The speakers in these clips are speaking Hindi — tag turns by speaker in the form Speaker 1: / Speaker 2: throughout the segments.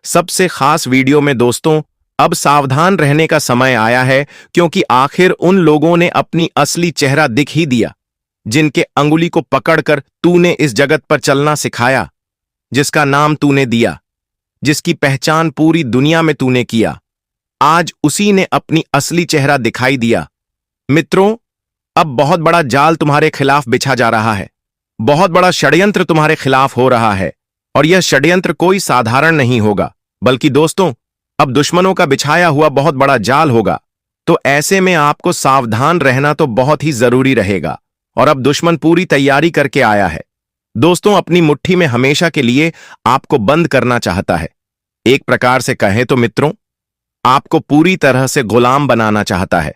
Speaker 1: सबसे खास वीडियो में दोस्तों, अब सावधान रहने का समय आया है, क्योंकि आखिर उन लोगों ने अपनी असली चेहरा दिख ही दिया, जिनके अंगुली को पकड़कर तूने इस जगत पर चलना सिखाया, जिसका नाम तूने दिया, जिसकी पहचान पूरी दुनिया में तूने किया। आज उसी ने अपनी असली चेहरा दिखाई दिया। मित्रों, अब बहुत बड़ा जाल तुम्हारे खिलाफ बिछा जा रहा है। बहुत बड़ा षड्यंत्र तुम्हारे खिलाफ हो रहा है, और यह षड्यंत्र कोई साधारण नहीं होगा, बल्कि दोस्तों, अब दुश्मनों का बिछाया हुआ बहुत बड़ा जाल होगा। तो ऐसे में आपको सावधान रहना तो बहुत ही जरूरी रहेगा। और अब दुश्मन पूरी तैयारी करके आया है। दोस्तों, अपनी मुट्ठी में हमेशा के लिए आपको बंद करना चाहता है। एक प्रकार से कहें तो मित्रों, आपको पूरी तरह से गुलाम बनाना चाहता है।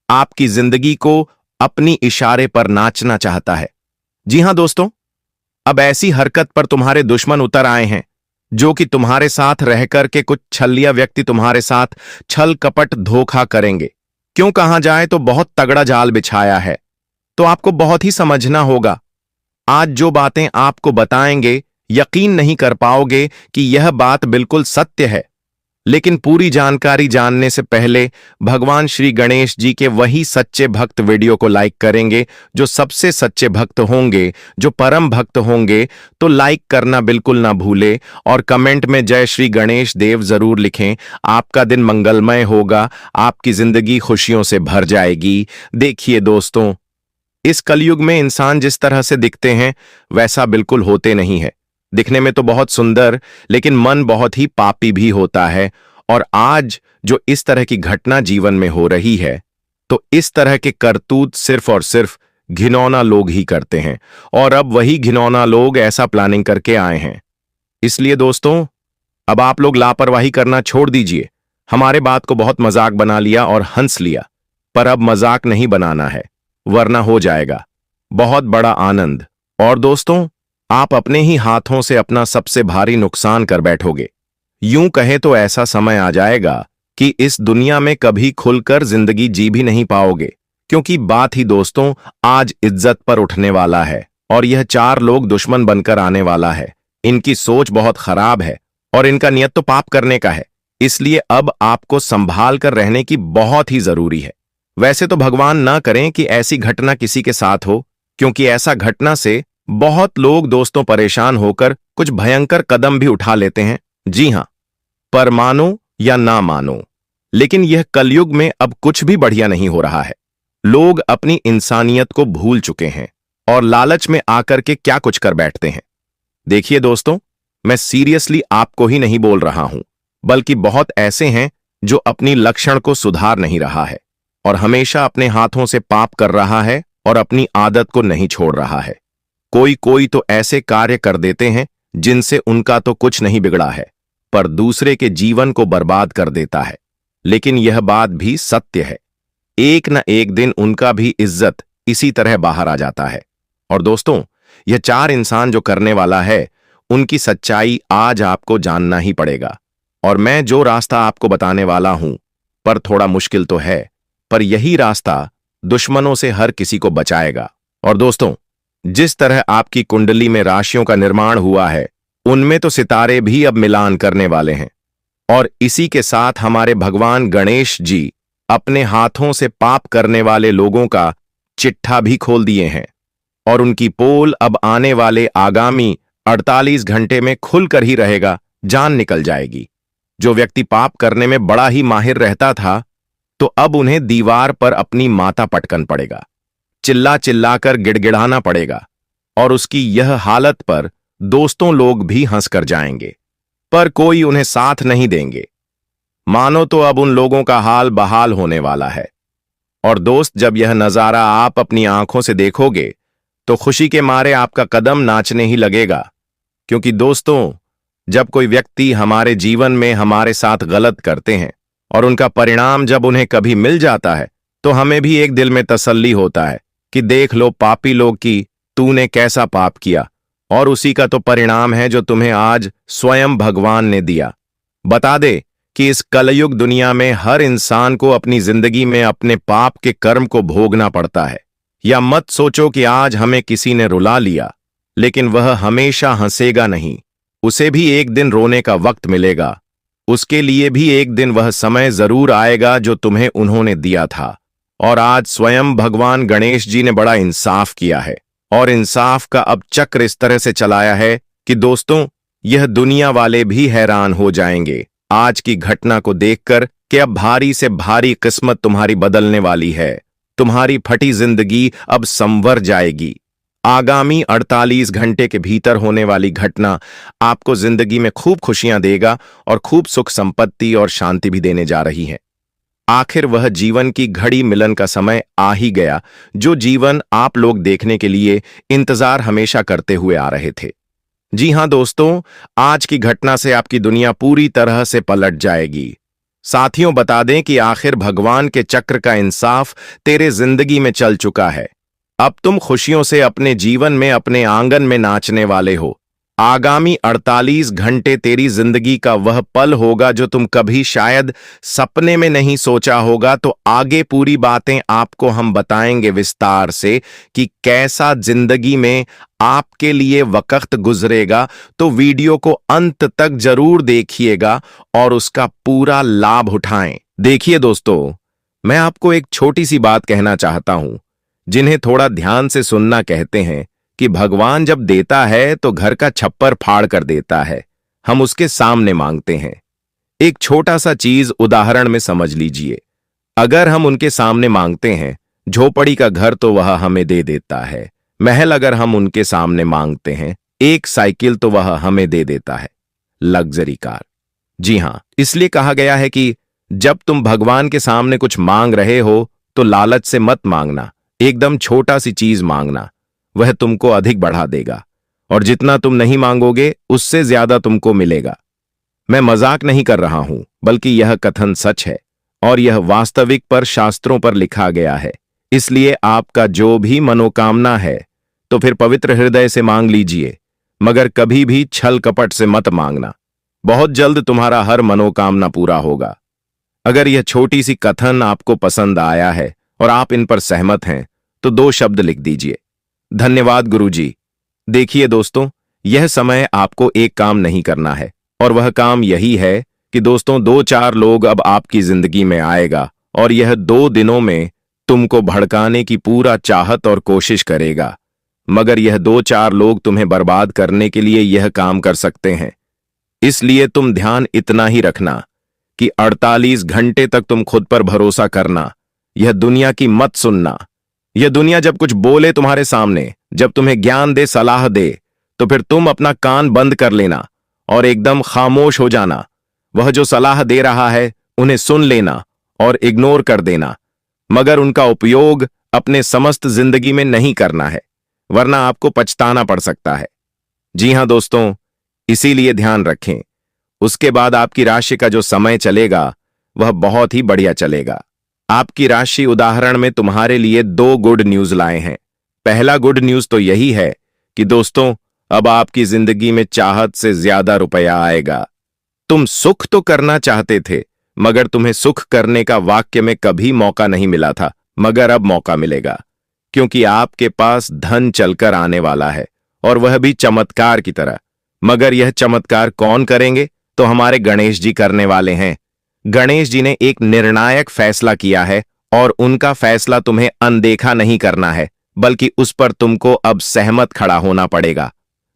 Speaker 1: आपकी जिंदगी को अपनी इशारे पर नाचना चाहता है। जी हां दोस्तों, अब ऐसी हरकत पर तुम्हारे दुश्मन उतर आए हैं, जो कि तुम्हारे साथ रहकर के कुछ छलिया व्यक्ति तुम्हारे साथ छल कपट धोखा करेंगे। क्यों कहा जाए तो बहुत तगड़ा जाल बिछाया है। तो आपको बहुत ही समझना होगा। आज जो बातें आपको बताएंगे, यकीन नहीं कर पाओगे कि यह बात बिल्कुल सत्य है। लेकिन पूरी जानकारी जानने से पहले भगवान श्री गणेश जी के वही सच्चे भक्त वीडियो को लाइक करेंगे, जो सबसे सच्चे भक्त होंगे, जो परम भक्त होंगे। तो लाइक करना बिल्कुल ना भूले, और कमेंट में जय श्री गणेश देव जरूर लिखें। आपका दिन मंगलमय होगा, आपकी जिंदगी खुशियों से भर जाएगी। देखिए दोस्तों, इस कलयुग में इंसान जिस तरह से दिखते हैं, वैसा बिल्कुल होते नहीं है। दिखने में तो बहुत सुंदर, लेकिन मन बहुत ही पापी भी होता है। और आज जो इस तरह की घटना जीवन में हो रही है, तो इस तरह के करतूत सिर्फ और सिर्फ घिनौना लोग ही करते हैं। और अब वही घिनौना लोग ऐसा प्लानिंग करके आए हैं। इसलिए दोस्तों, अब आप लोग लापरवाही करना छोड़ दीजिए। हमारे बात को बहुत मजाक बना लिया और हंस लिया, पर अब मजाक नहीं बनाना है, वरना हो जाएगा बहुत बड़ा आनंद। और दोस्तों, आप अपने ही हाथों से अपना सबसे भारी नुकसान कर बैठोगे। यूं कहे तो ऐसा समय आ जाएगा कि इस दुनिया में कभी खुलकर जिंदगी जी भी नहीं पाओगे। क्योंकि बात ही दोस्तों आज इज्जत पर उठने वाला है, और यह 4 लोग दुश्मन बनकर आने वाला है। इनकी सोच बहुत खराब है, और इनका नियत तो पाप करने का है। इसलिए अब आपको संभाल कर रहने की बहुत ही जरूरी है। वैसे तो भगवान ना करें कि ऐसी घटना किसी के साथ हो, क्योंकि ऐसा घटना से बहुत लोग दोस्तों परेशान होकर कुछ भयंकर कदम भी उठा लेते हैं। जी हां, पर मानो या ना मानो, लेकिन यह कलयुग में अब कुछ भी बढ़िया नहीं हो रहा है। लोग अपनी इंसानियत को भूल चुके हैं, और लालच में आकर के क्या कुछ कर बैठते हैं। देखिए दोस्तों, मैं सीरियसली आपको ही नहीं बोल रहा हूं, बल्कि बहुत ऐसे हैं जो अपनी लक्षण को सुधार नहीं रहा है, और हमेशा अपने हाथों से पाप कर रहा है, और अपनी आदत को नहीं छोड़ रहा है। कोई तो ऐसे कार्य कर देते हैं जिनसे उनका तो कुछ नहीं बिगड़ा है, पर दूसरे के जीवन को बर्बाद कर देता है। लेकिन यह बात भी सत्य है, एक न एक दिन उनका भी इज्जत इसी तरह बाहर आ जाता है। और दोस्तों, यह 4 इंसान जो करने वाला है, उनकी सच्चाई आज आपको जानना ही पड़ेगा। और मैं जो रास्ता आपको बताने वाला हूं, पर थोड़ा मुश्किल तो है, पर यही रास्ता दुश्मनों से हर किसी को बचाएगा। और दोस्तों, जिस तरह आपकी कुंडली में राशियों का निर्माण हुआ है, उनमें तो सितारे भी अब मिलान करने वाले हैं। और इसी के साथ हमारे भगवान गणेश जी अपने हाथों से पाप करने वाले लोगों का चिट्ठा भी खोल दिए हैं, और उनकी पोल अब आने वाले आगामी 48 घंटे में खुलकर ही रहेगा, जान निकल जाएगी। जो व्यक्ति पाप करने में बड़ा ही माहिर रहता था, तो अब उन्हें दीवार पर अपनी माता पटकन पड़ेगा, चिल्ला चिल्लाकर गिड़गिड़ाना पड़ेगा, और उसकी यह हालत पर दोस्तों लोग भी हंसकर जाएंगे, पर कोई उन्हें साथ नहीं देंगे। मानो तो अब उन लोगों का हाल बहाल होने वाला है। और दोस्त, जब यह नजारा आप अपनी आंखों से देखोगे, तो खुशी के मारे आपका कदम नाचने ही लगेगा। क्योंकि दोस्तों, जब कोई व्यक्ति हमारे जीवन में हमारे साथ गलत करते हैं, और उनका परिणाम जब उन्हें कभी मिल जाता है, तो हमें भी एक दिल में तसल्ली होता है कि देख लो पापी लोग की तूने कैसा पाप किया, और उसी का तो परिणाम है जो तुम्हें आज स्वयं भगवान ने दिया। बता दे कि इस कलयुग दुनिया में हर इंसान को अपनी जिंदगी में अपने पाप के कर्म को भोगना पड़ता है। या मत सोचो कि आज हमें किसी ने रुला लिया, लेकिन वह हमेशा हंसेगा नहीं, उसे भी एक दिन रोने का वक्त मिलेगा। उसके लिए भी एक दिन वह समय जरूर आएगा जो तुम्हें उन्होंने दिया था। और आज स्वयं भगवान गणेश जी ने बड़ा इंसाफ किया है, और इंसाफ का अब चक्र इस तरह से चलाया है कि दोस्तों, यह दुनिया वाले भी हैरान हो जाएंगे आज की घटना को देखकर कि अब भारी से भारी किस्मत तुम्हारी बदलने वाली है। तुम्हारी फटी जिंदगी अब संवर जाएगी। आगामी 48 घंटे के भीतर होने वाली घटना आपको जिंदगी में खूब खुशियां देगा और खूब सुख संपत्ति और शांति भी देने जा रही है। आखिर वह जीवन की घड़ी मिलन का समय आ ही गया, जो जीवन आप लोग देखने के लिए इंतजार हमेशा करते हुए आ रहे थे। जी हां दोस्तों, आज की घटना से आपकी दुनिया पूरी तरह से पलट जाएगी। साथियों, बता दें कि आखिर भगवान के चक्र का इंसाफ तेरे जिंदगी में चल चुका है। अब तुम खुशियों से अपने जीवन में, अपने आंगन में नाचने वाले हो। आगामी 48 घंटे तेरी जिंदगी का वह पल होगा जो तुम कभी शायद सपने में नहीं सोचा होगा। तो आगे पूरी बातें आपको हम बताएंगे विस्तार से कि कैसा जिंदगी में आपके लिए वक्त गुजरेगा। तो वीडियो को अंत तक जरूर देखिएगा और उसका पूरा लाभ उठाएं। देखिए दोस्तों, मैं आपको एक छोटी सी बात कहना चाहता हूं, जिन्हें थोड़ा ध्यान से सुनना कहते हैं कि भगवान जब देता है तो घर का छप्पर फाड़ कर देता है। हम उसके सामने मांगते हैं। एक छोटा सा चीज उदाहरण में समझ लीजिए। अगर हम उनके सामने मांगते हैं झोपड़ी का घर, तो वह हमें दे देता है। महल अगर हम उनके सामने मांगते हैं एक साइकिल, तो वह हमें दे देता है लग्जरी कार। जी हां, इसलिए कहा गया है कि जब तुम भगवान के सामने कुछ मांग रहे हो तो लालच से मत मांगना। एकदम छोटा सी चीज मांगना, वह तुमको अधिक बढ़ा देगा। और जितना तुम नहीं मांगोगे उससे ज्यादा तुमको मिलेगा। मैं मजाक नहीं कर रहा हूं, बल्कि यह कथन सच है और यह वास्तविक पर शास्त्रों पर लिखा गया है। इसलिए आपका जो भी मनोकामना है तो फिर पवित्र हृदय से मांग लीजिए, मगर कभी भी छल कपट से मत मांगना। बहुत जल्द तुम्हारा हर मनोकामना पूरा होगा। अगर यह छोटी सी कथन आपको पसंद आया है और आप इन पर सहमत हैं तो 2 शब्द लिख दीजिए। धन्यवाद गुरुजी। देखिए दोस्तों, यह समय आपको एक काम नहीं करना है, और वह काम यही है कि दोस्तों 2-4 लोग अब आपकी जिंदगी में आएगा और यह 2 दिनों में तुमको भड़काने की पूरा चाहत और कोशिश करेगा। मगर यह 2-4 लोग तुम्हें बर्बाद करने के लिए यह काम कर सकते हैं। इसलिए तुम ध्यान इतना ही रखना कि 48 घंटे तक तुम खुद पर भरोसा करना। यह दुनिया की मत सुनना। यह दुनिया जब कुछ बोले तुम्हारे सामने, जब तुम्हें ज्ञान दे, सलाह दे, तो फिर तुम अपना कान बंद कर लेना और एकदम खामोश हो जाना। वह जो सलाह दे रहा है उन्हें सुन लेना और इग्नोर कर देना, मगर उनका उपयोग अपने समस्त जिंदगी में नहीं करना है, वरना आपको पछताना पड़ सकता है। जी हां दोस्तों, इसीलिए ध्यान रखें। उसके बाद आपकी राशि का जो समय चलेगा वह बहुत ही बढ़िया चलेगा। आपकी राशि उदाहरण में तुम्हारे लिए 2 गुड न्यूज लाए हैं। पहला गुड न्यूज तो यही है कि दोस्तों, अब आपकी जिंदगी में चाहत से ज्यादा रुपया आएगा। तुम सुख तो करना चाहते थे, मगर तुम्हें सुख करने का वाक्य में कभी मौका नहीं मिला था, मगर अब मौका मिलेगा, क्योंकि आपके पास धन चलकर आने वाला है, और वह भी चमत्कार की तरह। मगर यह चमत्कार कौन करेंगे? तो हमारे गणेश जी करने वाले हैं। गणेश जी ने एक निर्णायक फैसला किया है और उनका फैसला तुम्हें अनदेखा नहीं करना है, बल्कि उस पर तुमको अब सहमत खड़ा होना पड़ेगा।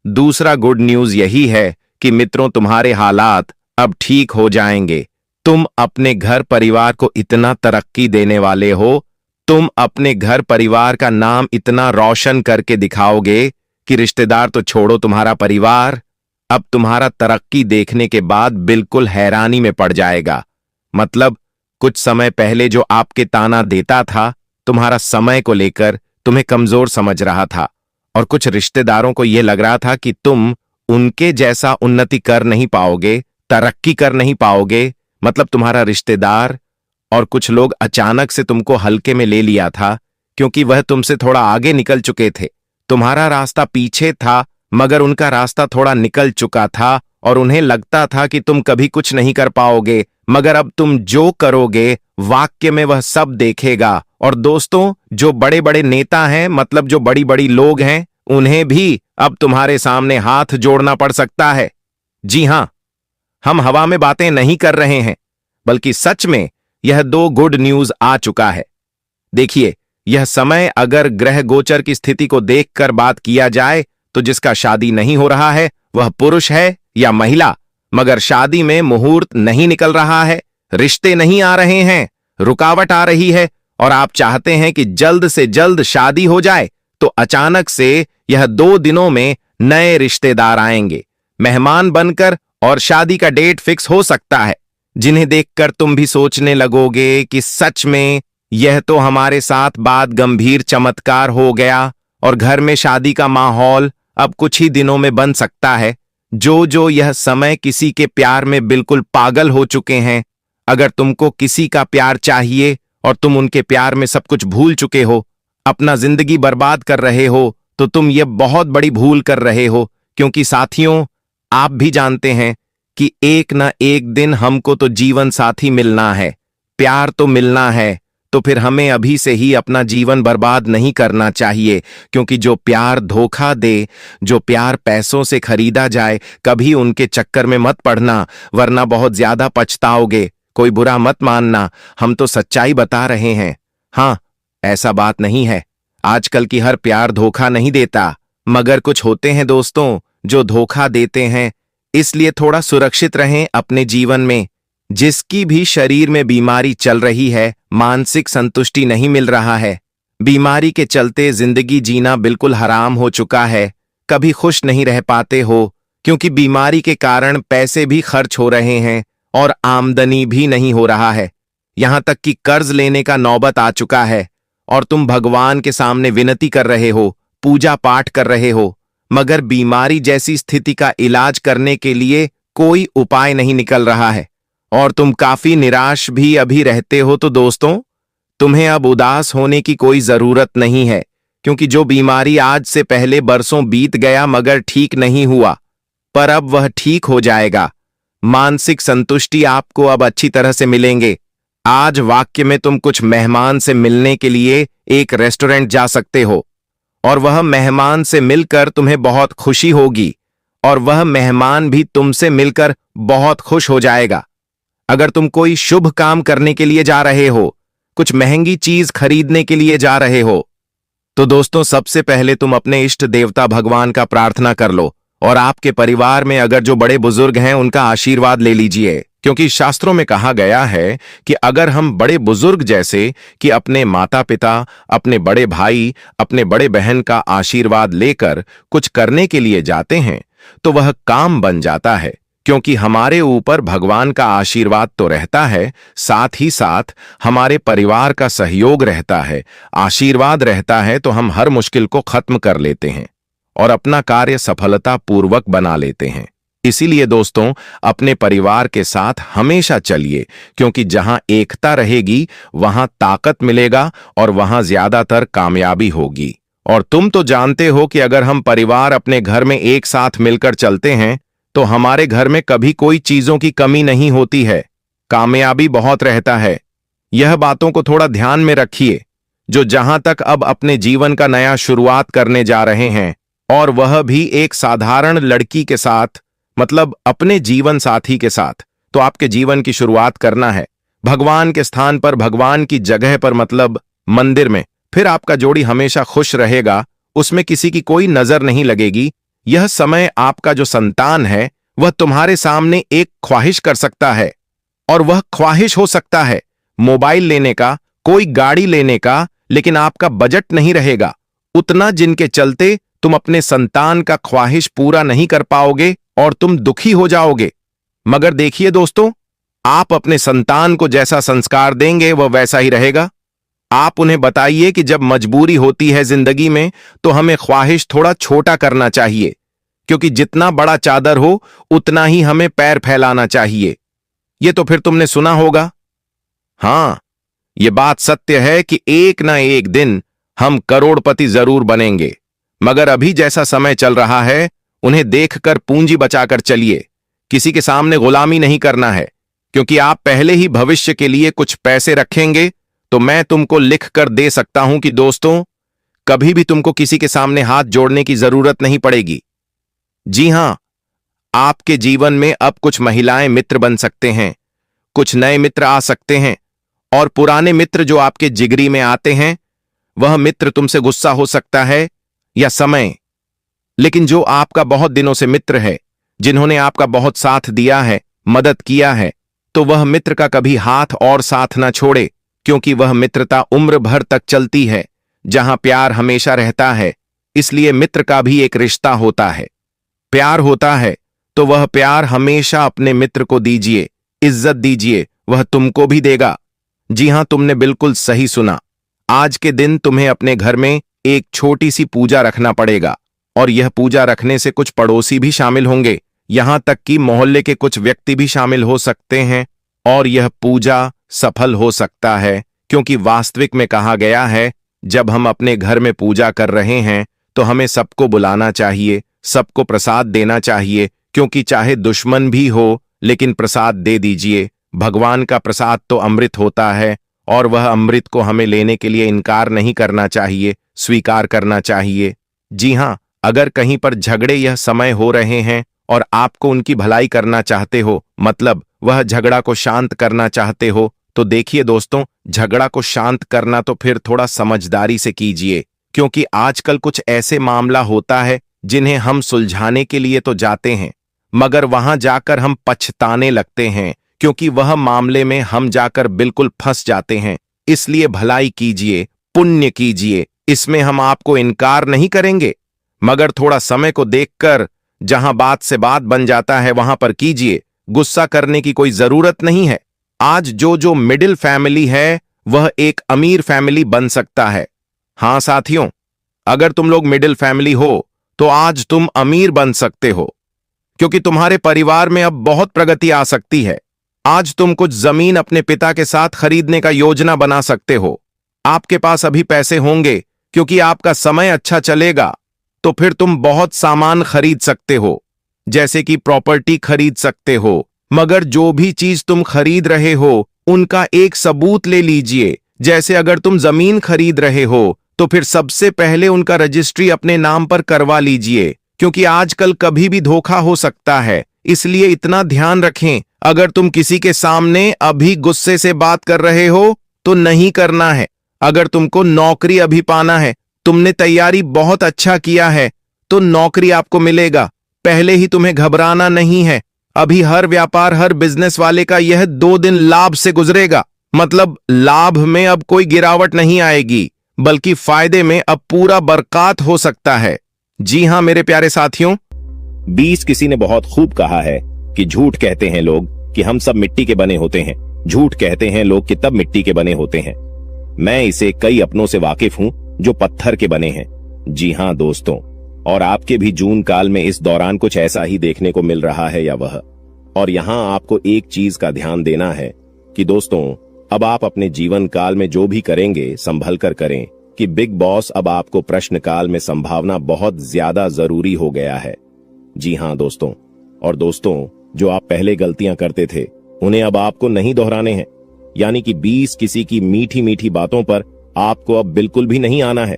Speaker 1: दूसरा गुड न्यूज यही है कि मित्रों, तुम्हारे हालात अब ठीक हो जाएंगे। तुम अपने घर परिवार को इतना तरक्की देने वाले हो, तुम अपने घर परिवार का नाम इतना रोशन करके दिखाओगे कि रिश्तेदार तो छोड़ो, तुम्हारा परिवार अब तुम्हारा तरक्की देखने के बाद बिल्कुल हैरानी में पड़ जाएगा। मतलब कुछ समय पहले जो आपके ताना देता था, तुम्हारा समय को लेकर तुम्हें कमजोर समझ रहा था, और कुछ रिश्तेदारों को यह लग रहा था कि तुम उनके जैसा उन्नति कर नहीं पाओगे, तरक्की कर नहीं पाओगे। मतलब तुम्हारा रिश्तेदार और कुछ लोग अचानक से तुमको हल्के में ले लिया था, क्योंकि वह तुमसे थोड़ा आगे निकल चुके थे। तुम्हारा रास्ता पीछे था, मगर उनका रास्ता थोड़ा निकल चुका था और उन्हें लगता था कि तुम कभी कुछ नहीं कर पाओगे, मगर अब तुम जो करोगे वाक्य में वह सब देखेगा। और दोस्तों, जो बड़े बड़े नेता हैं, मतलब जो बड़ी बड़ी लोग हैं, उन्हें भी अब तुम्हारे सामने हाथ जोड़ना पड़ सकता है। जी हां, हम हवा में बातें नहीं कर रहे हैं, बल्कि सच में यह 2 गुड न्यूज आ चुका है। देखिए, यह समय अगर ग्रह गोचर की स्थिति को देखकर बात किया जाए तो जिसका शादी नहीं हो रहा है वह पुरुष है या महिला, मगर शादी में मुहूर्त नहीं निकल रहा है, रिश्ते नहीं आ रहे हैं, रुकावट आ रही है और आप चाहते हैं कि जल्द से जल्द शादी हो जाए, तो अचानक से यह 2 दिनों में नए रिश्तेदार आएंगे मेहमान बनकर और शादी का डेट फिक्स हो सकता है, जिन्हें देखकर तुम भी सोचने लगोगे कि सच में यह तो हमारे साथ बात गंभीर चमत्कार हो गया और घर में शादी का माहौल अब कुछ ही दिनों में बन सकता है। जो यह समय किसी के प्यार में बिल्कुल पागल हो चुके हैं, अगर तुमको किसी का प्यार चाहिए और तुम उनके प्यार में सब कुछ भूल चुके हो, अपना जिंदगी बर्बाद कर रहे हो, तो तुम ये बहुत बड़ी भूल कर रहे हो, क्योंकि साथियों, आप भी जानते हैं कि एक ना एक दिन हमको तो जीवन साथी मिलना है, प्यार तो मिलना है, तो फिर हमें अभी से ही अपना जीवन बर्बाद नहीं करना चाहिए, क्योंकि जो प्यार धोखा दे, जो प्यार पैसों से खरीदा जाए, कभी उनके चक्कर में मत पड़ना, वरना बहुत ज्यादा पछताओगे। कोई बुरा मत मानना, हम तो सच्चाई बता रहे हैं। हाँ, ऐसा बात नहीं है, आजकल की हर प्यार धोखा नहीं देता, मगर कुछ होते हैं दोस्तों जो धोखा देते हैं, इसलिए थोड़ा सुरक्षित रहें अपने जीवन में। जिसकी भी शरीर में बीमारी चल रही है, मानसिक संतुष्टि नहीं मिल रहा है, बीमारी के चलते जिंदगी जीना बिल्कुल हराम हो चुका है, कभी खुश नहीं रह पाते हो, क्योंकि बीमारी के कारण पैसे भी खर्च हो रहे हैं और आमदनी भी नहीं हो रहा है, यहां तक कि कर्ज लेने का नौबत आ चुका है और तुम भगवान के सामने विनती कर रहे हो, पूजा पाठ कर रहे हो, मगर बीमारी जैसी स्थिति का इलाज करने के लिए कोई उपाय नहीं निकल रहा है और तुम काफी निराश भी अभी रहते हो, तो दोस्तों, तुम्हें अब उदास होने की कोई जरूरत नहीं है, क्योंकि जो बीमारी आज से पहले बरसों बीत गया मगर ठीक नहीं हुआ, पर अब वह ठीक हो जाएगा। मानसिक संतुष्टि आपको अब अच्छी तरह से मिलेंगे। आज वाक्य में तुम कुछ मेहमान से मिलने के लिए एक रेस्टोरेंट जा सकते हो और वह मेहमान से मिलकर तुम्हें बहुत खुशी होगी और वह मेहमान भी तुमसे मिलकर बहुत खुश हो जाएगा। अगर तुम कोई शुभ काम करने के लिए जा रहे हो, कुछ महंगी चीज खरीदने के लिए जा रहे हो, तो दोस्तों सबसे पहले तुम अपने इष्ट देवता भगवान का प्रार्थना कर लो और आपके परिवार में अगर जो बड़े बुजुर्ग हैं उनका आशीर्वाद ले लीजिए, क्योंकि शास्त्रों में कहा गया है कि अगर हम बड़े बुजुर्ग जैसे कि अपने माता पिता, अपने बड़े भाई, अपने बड़े बहन का आशीर्वाद लेकर कुछ करने के लिए जाते हैं तो वह काम बन जाता है, क्योंकि हमारे ऊपर भगवान का आशीर्वाद तो रहता है, साथ ही साथ हमारे परिवार का सहयोग रहता है, आशीर्वाद रहता है, तो हम हर मुश्किल को खत्म कर लेते हैं और अपना कार्य सफलता पूर्वक बना लेते हैं। इसीलिए दोस्तों, अपने परिवार के साथ हमेशा चलिए, क्योंकि जहां एकता रहेगी वहां ताकत मिलेगा और वहां ज्यादातर कामयाबी होगी। और तुम तो जानते हो कि अगर हम परिवार अपने घर में एक साथ मिलकर चलते हैं तो हमारे घर में कभी कोई चीजों की कमी नहीं होती है, कामयाबी बहुत रहता है। यह बातों को थोड़ा ध्यान में रखिए, जो जहां तक अब अपने जीवन का नया शुरुआत करने जा रहे हैं, और वह भी एक साधारण लड़की के साथ, मतलब अपने जीवन साथी के साथ, तो आपके जीवन की शुरुआत करना है भगवान के स्थान पर, भगवान की जगह पर, मतलब मंदिर में। फिर आपका जोड़ी हमेशा खुश रहेगा, उसमें किसी की कोई नजर नहीं लगेगी। यह समय आपका जो संतान है वह तुम्हारे सामने एक ख्वाहिश कर सकता है, और वह ख्वाहिश हो सकता है मोबाइल लेने का, कोई गाड़ी लेने का, लेकिन आपका बजट नहीं रहेगा उतना, जिनके चलते तुम अपने संतान का ख्वाहिश पूरा नहीं कर पाओगे और तुम दुखी हो जाओगे। मगर देखिए दोस्तों, आप अपने संतान को जैसा संस्कार देंगे वह वैसा ही रहेगा। आप उन्हें बताइए कि जब मजबूरी होती है जिंदगी में तो हमें ख्वाहिश थोड़ा छोटा करना चाहिए, क्योंकि जितना बड़ा चादर हो उतना ही हमें पैर फैलाना चाहिए। ये तो फिर तुमने सुना होगा। हां, ये बात सत्य है कि एक ना एक दिन हम करोड़पति जरूर बनेंगे, मगर अभी जैसा समय चल रहा है उन्हें देखकर पूंजी बचाकर चलिए। किसी के सामने गुलामी नहीं करना है, क्योंकि आप पहले ही भविष्य के लिए कुछ पैसे रखेंगे तो मैं तुमको लिख कर दे सकता हूं कि दोस्तों, कभी भी तुमको किसी के सामने हाथ जोड़ने की जरूरत नहीं पड़ेगी। जी हां, आपके जीवन में अब कुछ महिलाएं मित्र बन सकते हैं, कुछ नए मित्र आ सकते हैं, और पुराने मित्र जो आपके जिगरी में आते हैं, वह मित्र तुमसे गुस्सा हो सकता है या समय, लेकिन जो आपका बहुत दिनों से मित्र है, जिन्होंने आपका बहुत साथ दिया है, मदद किया है, तो वह मित्र का कभी हाथ और साथ ना छोड़े, क्योंकि वह मित्रता उम्र भर तक चलती है, जहां प्यार हमेशा रहता है। इसलिए मित्र का भी एक रिश्ता होता है, प्यार होता है, तो वह प्यार हमेशा अपने मित्र को दीजिए, इज्जत दीजिए, वह तुमको भी देगा। जी हां, तुमने बिल्कुल सही सुना। आज के दिन तुम्हें अपने घर में एक छोटी सी पूजा रखना पड़ेगा, और यह पूजा रखने से कुछ पड़ोसी भी शामिल होंगे, यहां तक कि मोहल्ले के कुछ व्यक्ति भी शामिल हो सकते हैं, और यह पूजा सफल हो सकता है, क्योंकि वास्तविक में कहा गया है, जब हम अपने घर में पूजा कर रहे हैं तो हमें सबको बुलाना चाहिए, सबको प्रसाद देना चाहिए, क्योंकि चाहे दुश्मन भी हो, लेकिन प्रसाद दे दीजिए। भगवान का प्रसाद तो अमृत होता है, और वह अमृत को हमें लेने के लिए इनकार नहीं करना चाहिए, स्वीकार करना चाहिए। जी हां, अगर कहीं पर झगड़े यह समय हो रहे हैं और आपको उनकी भलाई करना चाहते हो, मतलब वह झगड़ा को शांत करना चाहते हो, तो देखिए दोस्तों, झगड़ा को शांत करना तो फिर थोड़ा समझदारी से कीजिए, क्योंकि आजकल कुछ ऐसे मामला होता है जिन्हें हम सुलझाने के लिए तो जाते हैं, मगर वहां जाकर हम पछताने लगते हैं, क्योंकि वह मामले में हम जाकर बिल्कुल फंस जाते हैं। इसलिए भलाई कीजिए, पुण्य कीजिए, इसमें हम आपको इनकार नहीं करेंगे, मगर थोड़ा समय को देखकर जहां बात से बात बन जाता है वहां पर कीजिए। गुस्सा करने की कोई जरूरत नहीं है। आज जो मिडिल फैमिली है वह एक अमीर फैमिली बन सकता है। हां साथियों, अगर तुम लोग मिडिल फैमिली हो तो आज तुम अमीर बन सकते हो, क्योंकि तुम्हारे परिवार में अब बहुत प्रगति आ सकती है। आज तुम कुछ जमीन अपने पिता के साथ खरीदने का योजना बना सकते हो। आपके पास अभी पैसे होंगे, क्योंकि आपका समय अच्छा चलेगा, तो फिर तुम बहुत सामान खरीद सकते हो, जैसे कि प्रॉपर्टी खरीद सकते हो। मगर जो भी चीज तुम खरीद रहे हो उनका एक सबूत ले लीजिए। जैसे अगर तुम जमीन खरीद रहे हो तो फिर सबसे पहले उनका रजिस्ट्री अपने नाम पर करवा लीजिए, क्योंकि आजकल कभी भी धोखा हो सकता है। इसलिए इतना ध्यान रखें, अगर तुम किसी के सामने अभी गुस्से से बात कर रहे हो तो नहीं करना है। अगर तुमको नौकरी अभी पाना है, तुमने तैयारी बहुत अच्छा किया है, तो नौकरी आपको मिलेगा। पहले ही तुम्हें घबराना नहीं है। अभी हर व्यापार, हर बिजनेस वाले का यह 2 दिन लाभ से गुजरेगा, मतलब लाभ में अब कोई गिरावट नहीं आएगी, बल्कि फायदे में अब पूरा बरकत हो सकता है। जी हां मेरे प्यारे साथियों,
Speaker 2: 20 किसी ने बहुत खूब कहा है कि झूठ कहते हैं लोग कि हम सब मिट्टी के बने होते हैं, झूठ कहते हैं लोग कि तब मिट्टी के बने होते हैं। मैं इसे कई अपनों से वाकिफ हूं जो पत्थर के बने हैं। जी हां दोस्तों, और आपके भी जून काल में इस दौरान कुछ ऐसा ही देखने को मिल रहा है या वह। और यहां आपको एक चीज का ध्यान देना है कि दोस्तों, अब आप अपने जीवन काल में जो भी करेंगे संभल कर करें, कि बिग बॉस अब आपको प्रश्न काल में संभावना बहुत ज्यादा जरूरी हो गया है। जी हां दोस्तों, और दोस्तों, जो आप पहले गलतियां करते थे उन्हें अब आपको नहीं दोहराने हैं। यानी कि 20 किसी की मीठी मीठी बातों पर आपको अब बिल्कुल भी नहीं आना है।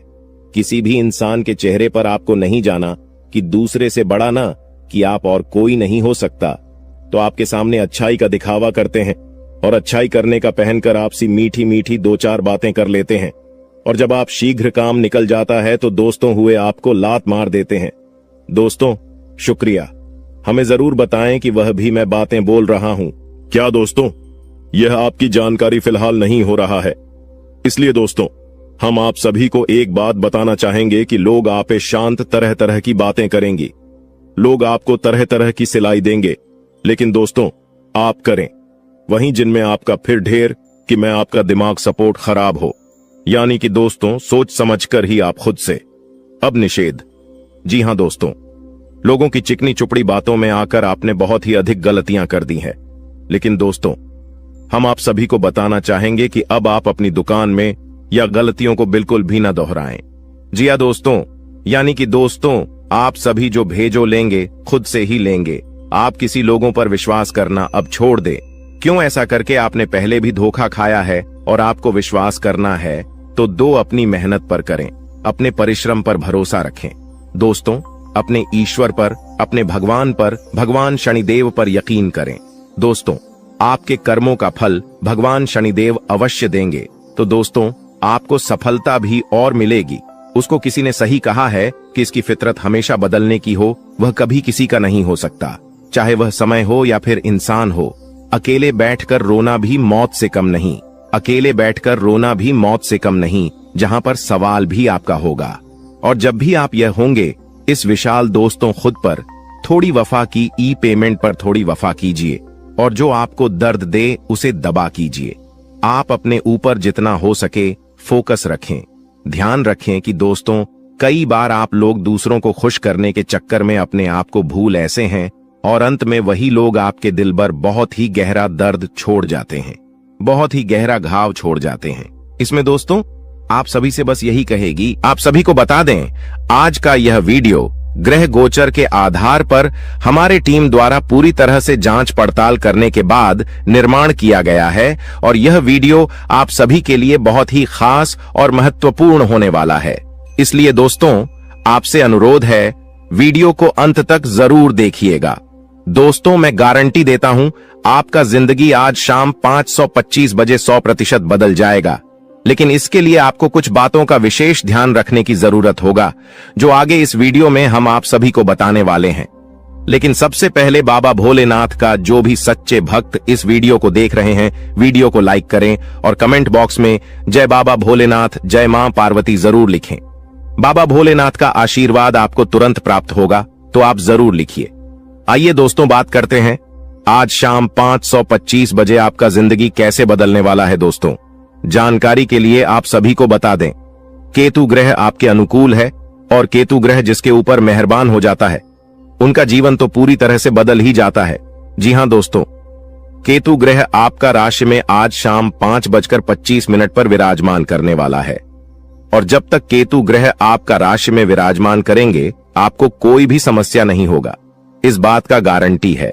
Speaker 2: किसी भी इंसान के चेहरे पर आपको नहीं जाना कि दूसरे से बड़ा ना कि आप और कोई नहीं हो सकता। तो आपके सामने अच्छाई का दिखावा करते हैं, और अच्छाई करने का पहनकर आपसी मीठी मीठी 2-4 बातें कर लेते हैं, और जब आप शीघ्र काम निकल जाता है तो दोस्तों हुए आपको लात मार देते हैं। दोस्तों शुक्रिया, हमें जरूर बताएं कि वह भी मैं बातें बोल रहा हूं क्या। दोस्तों, यह आपकी जानकारी फिलहाल नहीं हो रहा है, इसलिए दोस्तों हम आप सभी को एक बात बताना चाहेंगे कि लोग आप पे शांत तरह तरह की बातें करेंगी, लोग आपको तरह तरह की सिलाई देंगे, लेकिन दोस्तों आप करें वहीं जिनमें आपका फिर ढेर कि मैं आपका दिमाग सपोर्ट खराब हो। यानी कि दोस्तों सोच समझकर ही आप खुद से। अब निषेध। जी हां दोस्तों, लोगों की चिकनी चुपड़ी बातों में आकर आपने बहुत ही अधिक गलतियां कर दी हैं, लेकिन दोस्तों हम आप सभी को बताना चाहेंगे कि अब आप अपनी दुकान में या गलतियों को बिल्कुल भी न दोहराएं। जी हां दोस्तों, यानी कि दोस्तों आप सभी जो भेजो लेंगे खुद से ही लेंगे। आप किसी लोगों पर विश्वास करना अब छोड़ दे। क्यों ऐसा करके आपने पहले भी धोखा खाया है और आपको विश्वास करना है तो अपनी मेहनत पर करें, अपने परिश्रम पर भरोसा रखें। दोस्तों अपने ईश्वर पर
Speaker 1: अपने भगवान पर, भगवान शनिदेव पर यकीन करें। दोस्तों, आपके कर्मों का फल भगवान शनिदेव अवश्य देंगे। तो दोस्तों, आपको सफलता भी और मिलेगी। उसको किसी ने सही कहा है कि इसकी फितरत हमेशा बदलने की हो, वह कभी किसी का नहीं हो सकता, चाहे वह समय हो या फिर इंसान हो। अकेले बैठकर रोना भी मौत से कम नहीं, अकेले बैठकर रोना भी मौत से कम नहीं, जहां पर सवाल भी आपका होगा। और जब भी आप यह होंगे, इस विशाल दोस्तों खुद पर थोड़ी वफा की ई पेमेंट पर थोड़ी वफा कीजिए, और जो आपको दर्द दे उसे दबा कीजिए। आप अपने ऊपर जितना हो सके फोकस रखें। ध्यान रखें कि दोस्तों, कई बार आप लोग दूसरों को खुश करने के चक्कर में अपने आप को भूल ऐसे हैं, और अंत में वही लोग आपके दिल पर बहुत ही गहरा दर्द छोड़ जाते हैं, बहुत ही गहरा घाव छोड़ जाते हैं। इसमें दोस्तों, आप सभी से बस यही कहेगी, आप सभी को बता दें, आज का यह वीडियो ग्रह गोचर के आधार पर हमारे टीम द्वारा पूरी तरह से जांच पड़ताल करने के बाद निर्माण किया गया है, और यह वीडियो आप सभी के लिए बहुत ही खास और महत्वपूर्ण होने वाला है। इसलिए दोस्तों, आपसे अनुरोध है, वीडियो को अंत तक जरूर देखिएगा। दोस्तों, मैं गारंटी देता हूं, आपका जिंदगी आज शाम 5:25 बजे 100% बदल जाएगा। लेकिन इसके लिए आपको कुछ बातों का विशेष ध्यान रखने की जरूरत होगा, जो आगे इस वीडियो में हम आप सभी को बताने वाले हैं। लेकिन सबसे पहले बाबा भोलेनाथ का जो भी सच्चे भक्त इस वीडियो को देख रहे हैं, वीडियो को लाइक करें और कमेंट बॉक्स में जय बाबा भोलेनाथ, जय मां पार्वती जरूर लिखें। बाबा भोलेनाथ का आशीर्वाद आपको तुरंत प्राप्त होगा, तो आप जरूर लिखिए। आइए दोस्तों, बात करते हैं आज शाम 5:25 बजे आपका जिंदगी कैसे बदलने वाला है। दोस्तों, जानकारी के लिए आप सभी को बता दें, केतु ग्रह आपके अनुकूल है, और केतु ग्रह जिसके ऊपर मेहरबान हो जाता है, उनका जीवन तो पूरी तरह से बदल ही जाता है। जी हां दोस्तों, केतु ग्रह आपका राशि में आज शाम 5:25 पर विराजमान करने वाला है, और जब तक केतु ग्रह आपका राशि में विराजमान करेंगे, आपको कोई भी समस्या नहीं होगा, इस बात का गारंटी है।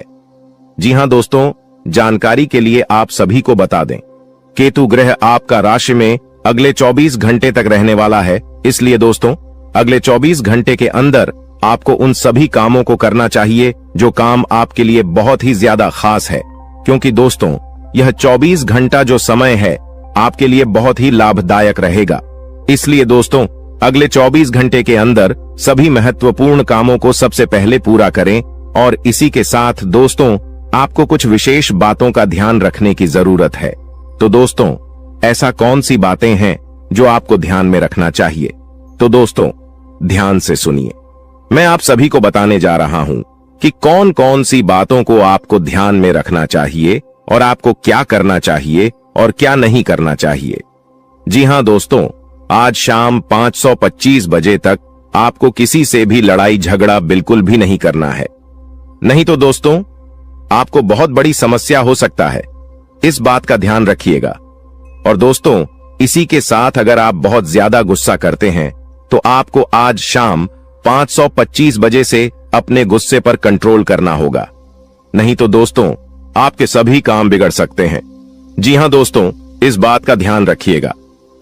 Speaker 1: जी हां दोस्तों, जानकारी के लिए आप सभी को बता दें, केतु ग्रह आपका राशि में अगले 24 घंटे तक रहने वाला है। इसलिए दोस्तों, अगले 24 घंटे के अंदर आपको उन सभी कामों को करना चाहिए जो काम आपके लिए बहुत ही ज्यादा खास है, क्योंकि दोस्तों, यह 24 घंटा जो समय है आपके लिए बहुत ही लाभदायक रहेगा। इसलिए दोस्तों, अगले 24 घंटे के अंदर सभी महत्वपूर्ण कामों को सबसे पहले पूरा करें, और इसी के साथ दोस्तों, आपको कुछ विशेष बातों का ध्यान रखने की जरूरत है। तो दोस्तों, ऐसा कौन सी बातें हैं जो आपको ध्यान में रखना चाहिए? तो दोस्तों, ध्यान से सुनिए। मैं आप सभी को बताने जा रहा हूं कि कौन कौन सी बातों को आपको ध्यान में रखना चाहिए, और आपको क्या करना चाहिए और क्या नहीं करना चाहिए। जी हां दोस्तों, आज शाम 5:25 बजे तक आपको किसी से भी लड़ाई झगड़ा बिल्कुल भी नहीं करना है, नहीं तो दोस्तों, आपको बहुत बड़ी समस्या हो सकता है। इस बात का ध्यान रखिएगा। और दोस्तों, इसी के साथ अगर आप बहुत ज्यादा गुस्सा करते हैं, तो आपको आज शाम 5:25 बजे से अपने गुस्से पर कंट्रोल करना होगा, नहीं तो दोस्तों, आपके सभी काम बिगड़ सकते हैं। जी हां दोस्तों, इस बात का ध्यान रखिएगा।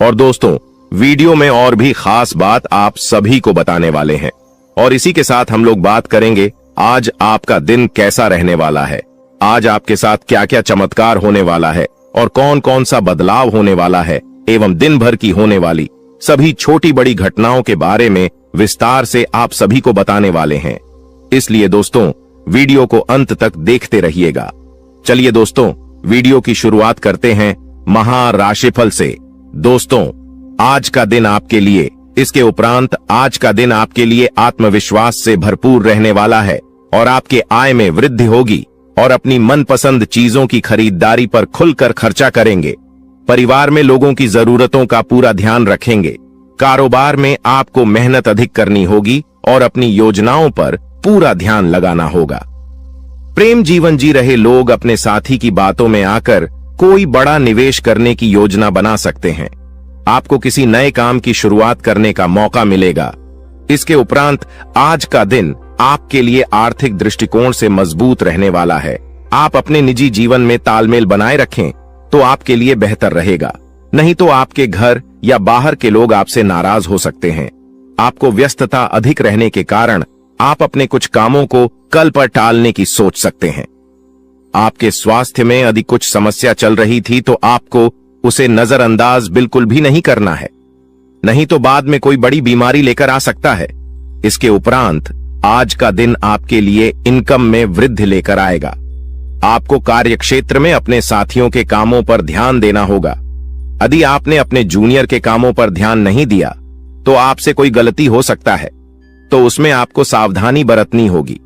Speaker 1: और दोस्तों, वीडियो में और भी खास बात आप सभी को बताने वाले हैं, और इसी के साथ हम लोग बात करेंगे आज आपका दिन कैसा रहने वाला है, आज आपके साथ क्या क्या चमत्कार होने वाला है, और कौन कौन सा बदलाव होने वाला है, एवं दिन भर की होने वाली सभी छोटी बड़ी घटनाओं के बारे में विस्तार से आप सभी को बताने वाले हैं। इसलिए दोस्तों, वीडियो को अंत तक देखते रहिएगा। चलिए दोस्तों, वीडियो की शुरुआत करते हैं महाराशिफल से। दोस्तों, आज का दिन आपके लिए, इसके उपरांत आज का दिन आपके लिए आत्मविश्वास से भरपूर रहने वाला है, और आपके आय में वृद्धि होगी, और अपनी मनपसंद चीजों की खरीदारी पर खुलकर खर्चा करेंगे। परिवार में लोगों की जरूरतों का पूरा ध्यान रखेंगे। कारोबार में आपको मेहनत अधिक करनी होगी, और अपनी योजनाओं पर पूरा ध्यान लगाना होगा। प्रेम जीवन जी रहे लोग अपने साथी की बातों में आकर कोई बड़ा निवेश करने की योजना बना सकते हैं। आपको किसी नए काम की शुरुआत करने का मौका मिलेगा। इसके उपरांत आज का दिन आपके लिए आर्थिक दृष्टिकोण से मजबूत रहने वाला है। आप अपने निजी जीवन में तालमेल बनाए रखें तो आपके लिए बेहतर रहेगा, नहीं तो आपके घर या बाहर के लोग आपसे नाराज हो सकते हैं। आपको व्यस्तता अधिक रहने के कारण आप अपने कुछ कामों को कल पर टालने की सोच सकते हैं। आपके स्वास्थ्य में यदि कुछ समस्या चल रही थी तो आपको उसे नजरअंदाज बिल्कुल भी नहीं करना है, नहीं तो बाद में कोई बड़ी बीमारी लेकर आ सकता है। इसके उपरांत आज का दिन आपके लिए इनकम में वृद्धि लेकर आएगा। आपको कार्यक्षेत्र में अपने साथियों के कामों पर ध्यान देना होगा। यदि आपने अपने जूनियर के कामों पर ध्यान नहीं दिया तो आपसे कोई गलती हो सकता है, तो उसमें आपको सावधानी बरतनी होगी।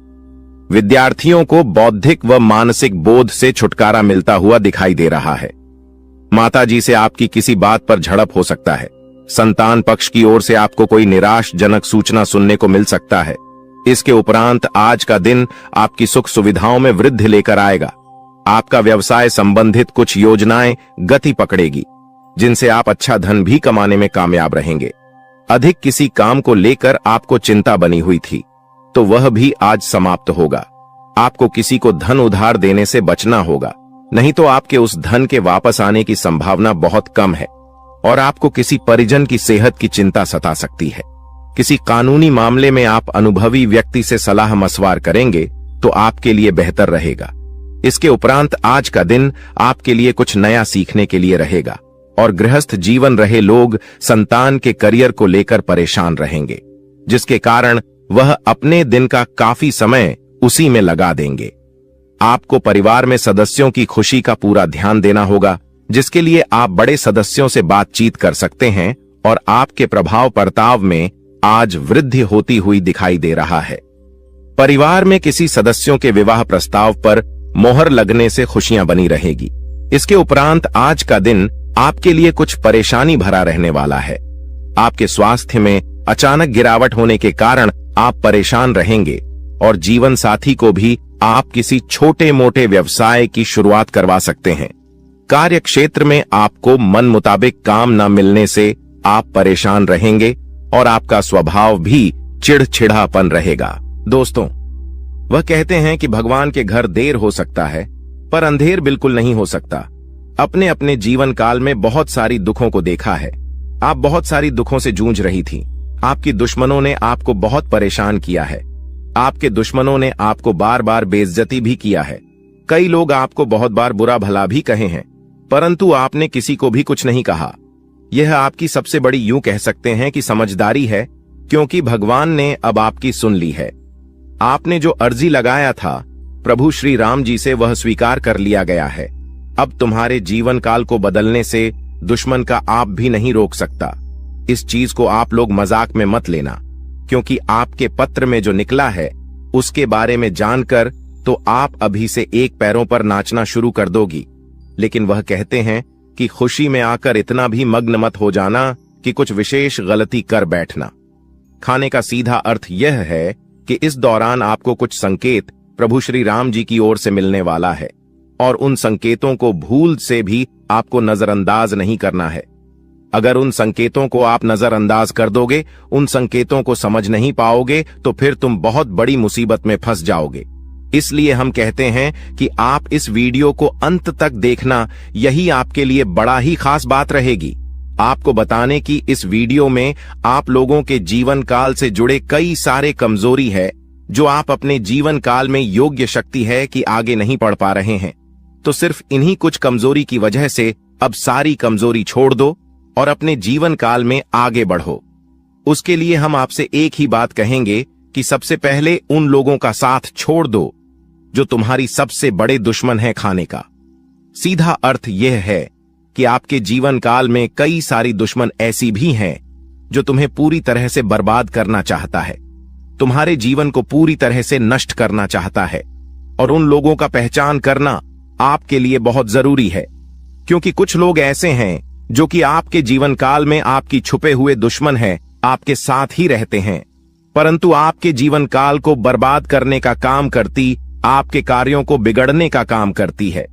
Speaker 1: विद्यार्थियों को बौद्धिक व मानसिक बोध से छुटकारा मिलता हुआ दिखाई दे रहा है। माताजी से आपकी किसी बात पर झड़प हो सकता है। संतान पक्ष की ओर से आपको कोई निराशजनक सूचना सुनने को मिल सकता है। इसके उपरांत आज का दिन आपकी सुख सुविधाओं में वृद्धि लेकर आएगा। आपका व्यवसाय संबंधित कुछ योजनाएं गति पकड़ेगी, जिनसे आप अच्छा धन भी कमाने में कामयाब रहेंगे। अधिक किसी काम को लेकर आपको चिंता बनी हुई थी, तो वह भी आज समाप्त होगा। आपको किसी को धन उधार देने से बचना होगा, नहीं तो आपके उस धन के वापस आने की संभावना बहुत कम है और आपको किसी परिजन की सेहत की चिंता सता सकती है। किसी कानूनी मामले में आप अनुभवी व्यक्ति से सलाह मशवरा करेंगे तो आपके लिए बेहतर रहेगा। इसके उपरांत आज का दिन आपके लिए कुछ नया सीखने के लिए रहेगा और गृहस्थ जीवन रहे लोग संतान के करियर को लेकर परेशान रहेंगे, जिसके कारण वह अपने दिन का काफी समय उसी में लगा देंगे। आपको परिवार में सदस्यों की खुशी का पूरा ध्यान देना होगा, जिसके लिए आप बड़े सदस्यों से बातचीत कर सकते हैं और आपके प्रभाव बर्ताव में आज वृद्धि होती हुई दिखाई दे रहा है। परिवार में किसी सदस्यों के विवाह प्रस्ताव पर मोहर लगने से खुशियां बनी रहेगी। इसके उपरांत आज का दिन आपके लिए कुछ परेशानी भरा रहने वाला है। आपके स्वास्थ्य में अचानक गिरावट होने के कारण आप परेशान रहेंगे और जीवन साथी को भी आप किसी छोटे मोटे व्यवसाय की शुरुआत करवा सकते हैं। कार्य क्षेत्र में आपको मन मुताबिक काम न मिलने से आप परेशान रहेंगे और आपका स्वभाव भी चिड़चिड़ापन रहेगा। दोस्तों, वह कहते हैं कि भगवान के घर देर हो सकता है पर अंधेर बिल्कुल नहीं हो सकता। अपने अपने जीवन काल में बहुत सारी दुखों को देखा है। आप बहुत सारी दुखों से जूझ रही थी। आपकी दुश्मनों ने आपको बहुत परेशान किया है। आपके दुश्मनों ने आपको बार बार बेइज्जती भी किया है। कई लोग आपको बहुत बार बुरा भला भी कहे हैं, परंतु आपने किसी को भी कुछ नहीं कहा। यह आपकी सबसे बड़ी यूं कह सकते हैं कि समझदारी है, क्योंकि भगवान ने अब आपकी सुन ली है। आपने जो अर्जी लगाया था प्रभु श्री राम जी से, वह स्वीकार कर लिया गया है। अब तुम्हारे जीवन काल को बदलने से दुश्मन का आप भी नहीं रोक सकता। इस चीज को आप लोग मजाक में मत लेना, क्योंकि आपके पत्र में जो निकला है उसके बारे में जानकर तो आप अभी से एक पैरों पर नाचना शुरू कर दोगी। लेकिन वह कहते हैं कि खुशी में आकर इतना भी मग्न मत हो जाना कि कुछ विशेष गलती कर बैठना। खाने का सीधा अर्थ यह है कि इस दौरान आपको कुछ संकेत प्रभु श्री राम जी की ओर से मिलने वाला है और उन संकेतों को भूल से भी आपको नजरअंदाज नहीं करना है। अगर उन संकेतों को आप नजरअंदाज कर दोगे, उन संकेतों को समझ नहीं पाओगे, तो फिर तुम बहुत बड़ी मुसीबत में फंस जाओगे। इसलिए हम कहते हैं कि आप इस वीडियो को अंत तक देखना, यही आपके लिए बड़ा ही खास बात रहेगी। आपको बताने की इस वीडियो में आप लोगों के जीवन काल से जुड़े कई सारे कमजोरी है, जो आप अपने जीवन काल में योग्य शक्ति है कि आगे नहीं बढ़ पा रहे हैं। तो सिर्फ इन्हीं कुछ कमजोरी की वजह से अब सारी कमजोरी छोड़ दो और अपने जीवन काल में आगे बढ़ो। उसके लिए हम आपसे एक ही बात कहेंगे कि सबसे पहले उन लोगों का साथ छोड़ दो जो तुम्हारी सबसे बड़े दुश्मन है खाने का। सीधा अर्थ यह है कि आपके जीवन काल में कई सारी दुश्मन ऐसी भी हैं जो तुम्हें पूरी तरह से बर्बाद करना चाहता है, तुम्हारे जीवन को पूरी तरह से नष्ट करना चाहता है। और उन लोगों का पहचान करना आपके लिए बहुत जरूरी है, क्योंकि कुछ लोग ऐसे हैं जो कि आपके जीवन काल में आपकी छुपे हुए दुश्मन है, आपके साथ ही रहते हैं, परंतु आपके जीवन काल को बर्बाद करने का काम करती, आपके कार्यों को बिगड़ने का काम करती है।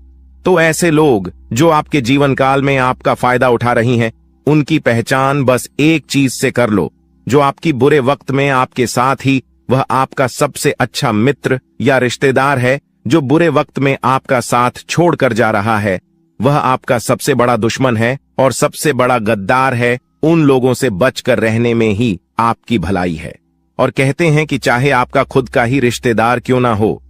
Speaker 1: तो ऐसे लोग जो आपके जीवन काल में आपका फायदा उठा रही हैं, उनकी पहचान बस एक चीज से कर लो, जो आपकी बुरे वक्त में आपके साथ ही वह आपका सबसे अच्छा मित्र या रिश्तेदार है, जो बुरे वक्त में आपका साथ छोड़कर जा रहा है, वह आपका सबसे बड़ा दुश्मन है और सबसे बड़ा गद्दार है। उन लोगों से बचकर रहने में ही आपकी भलाई है। और कहते हैं कि चाहे आपका खुद का ही रिश्तेदार क्यों ना हो,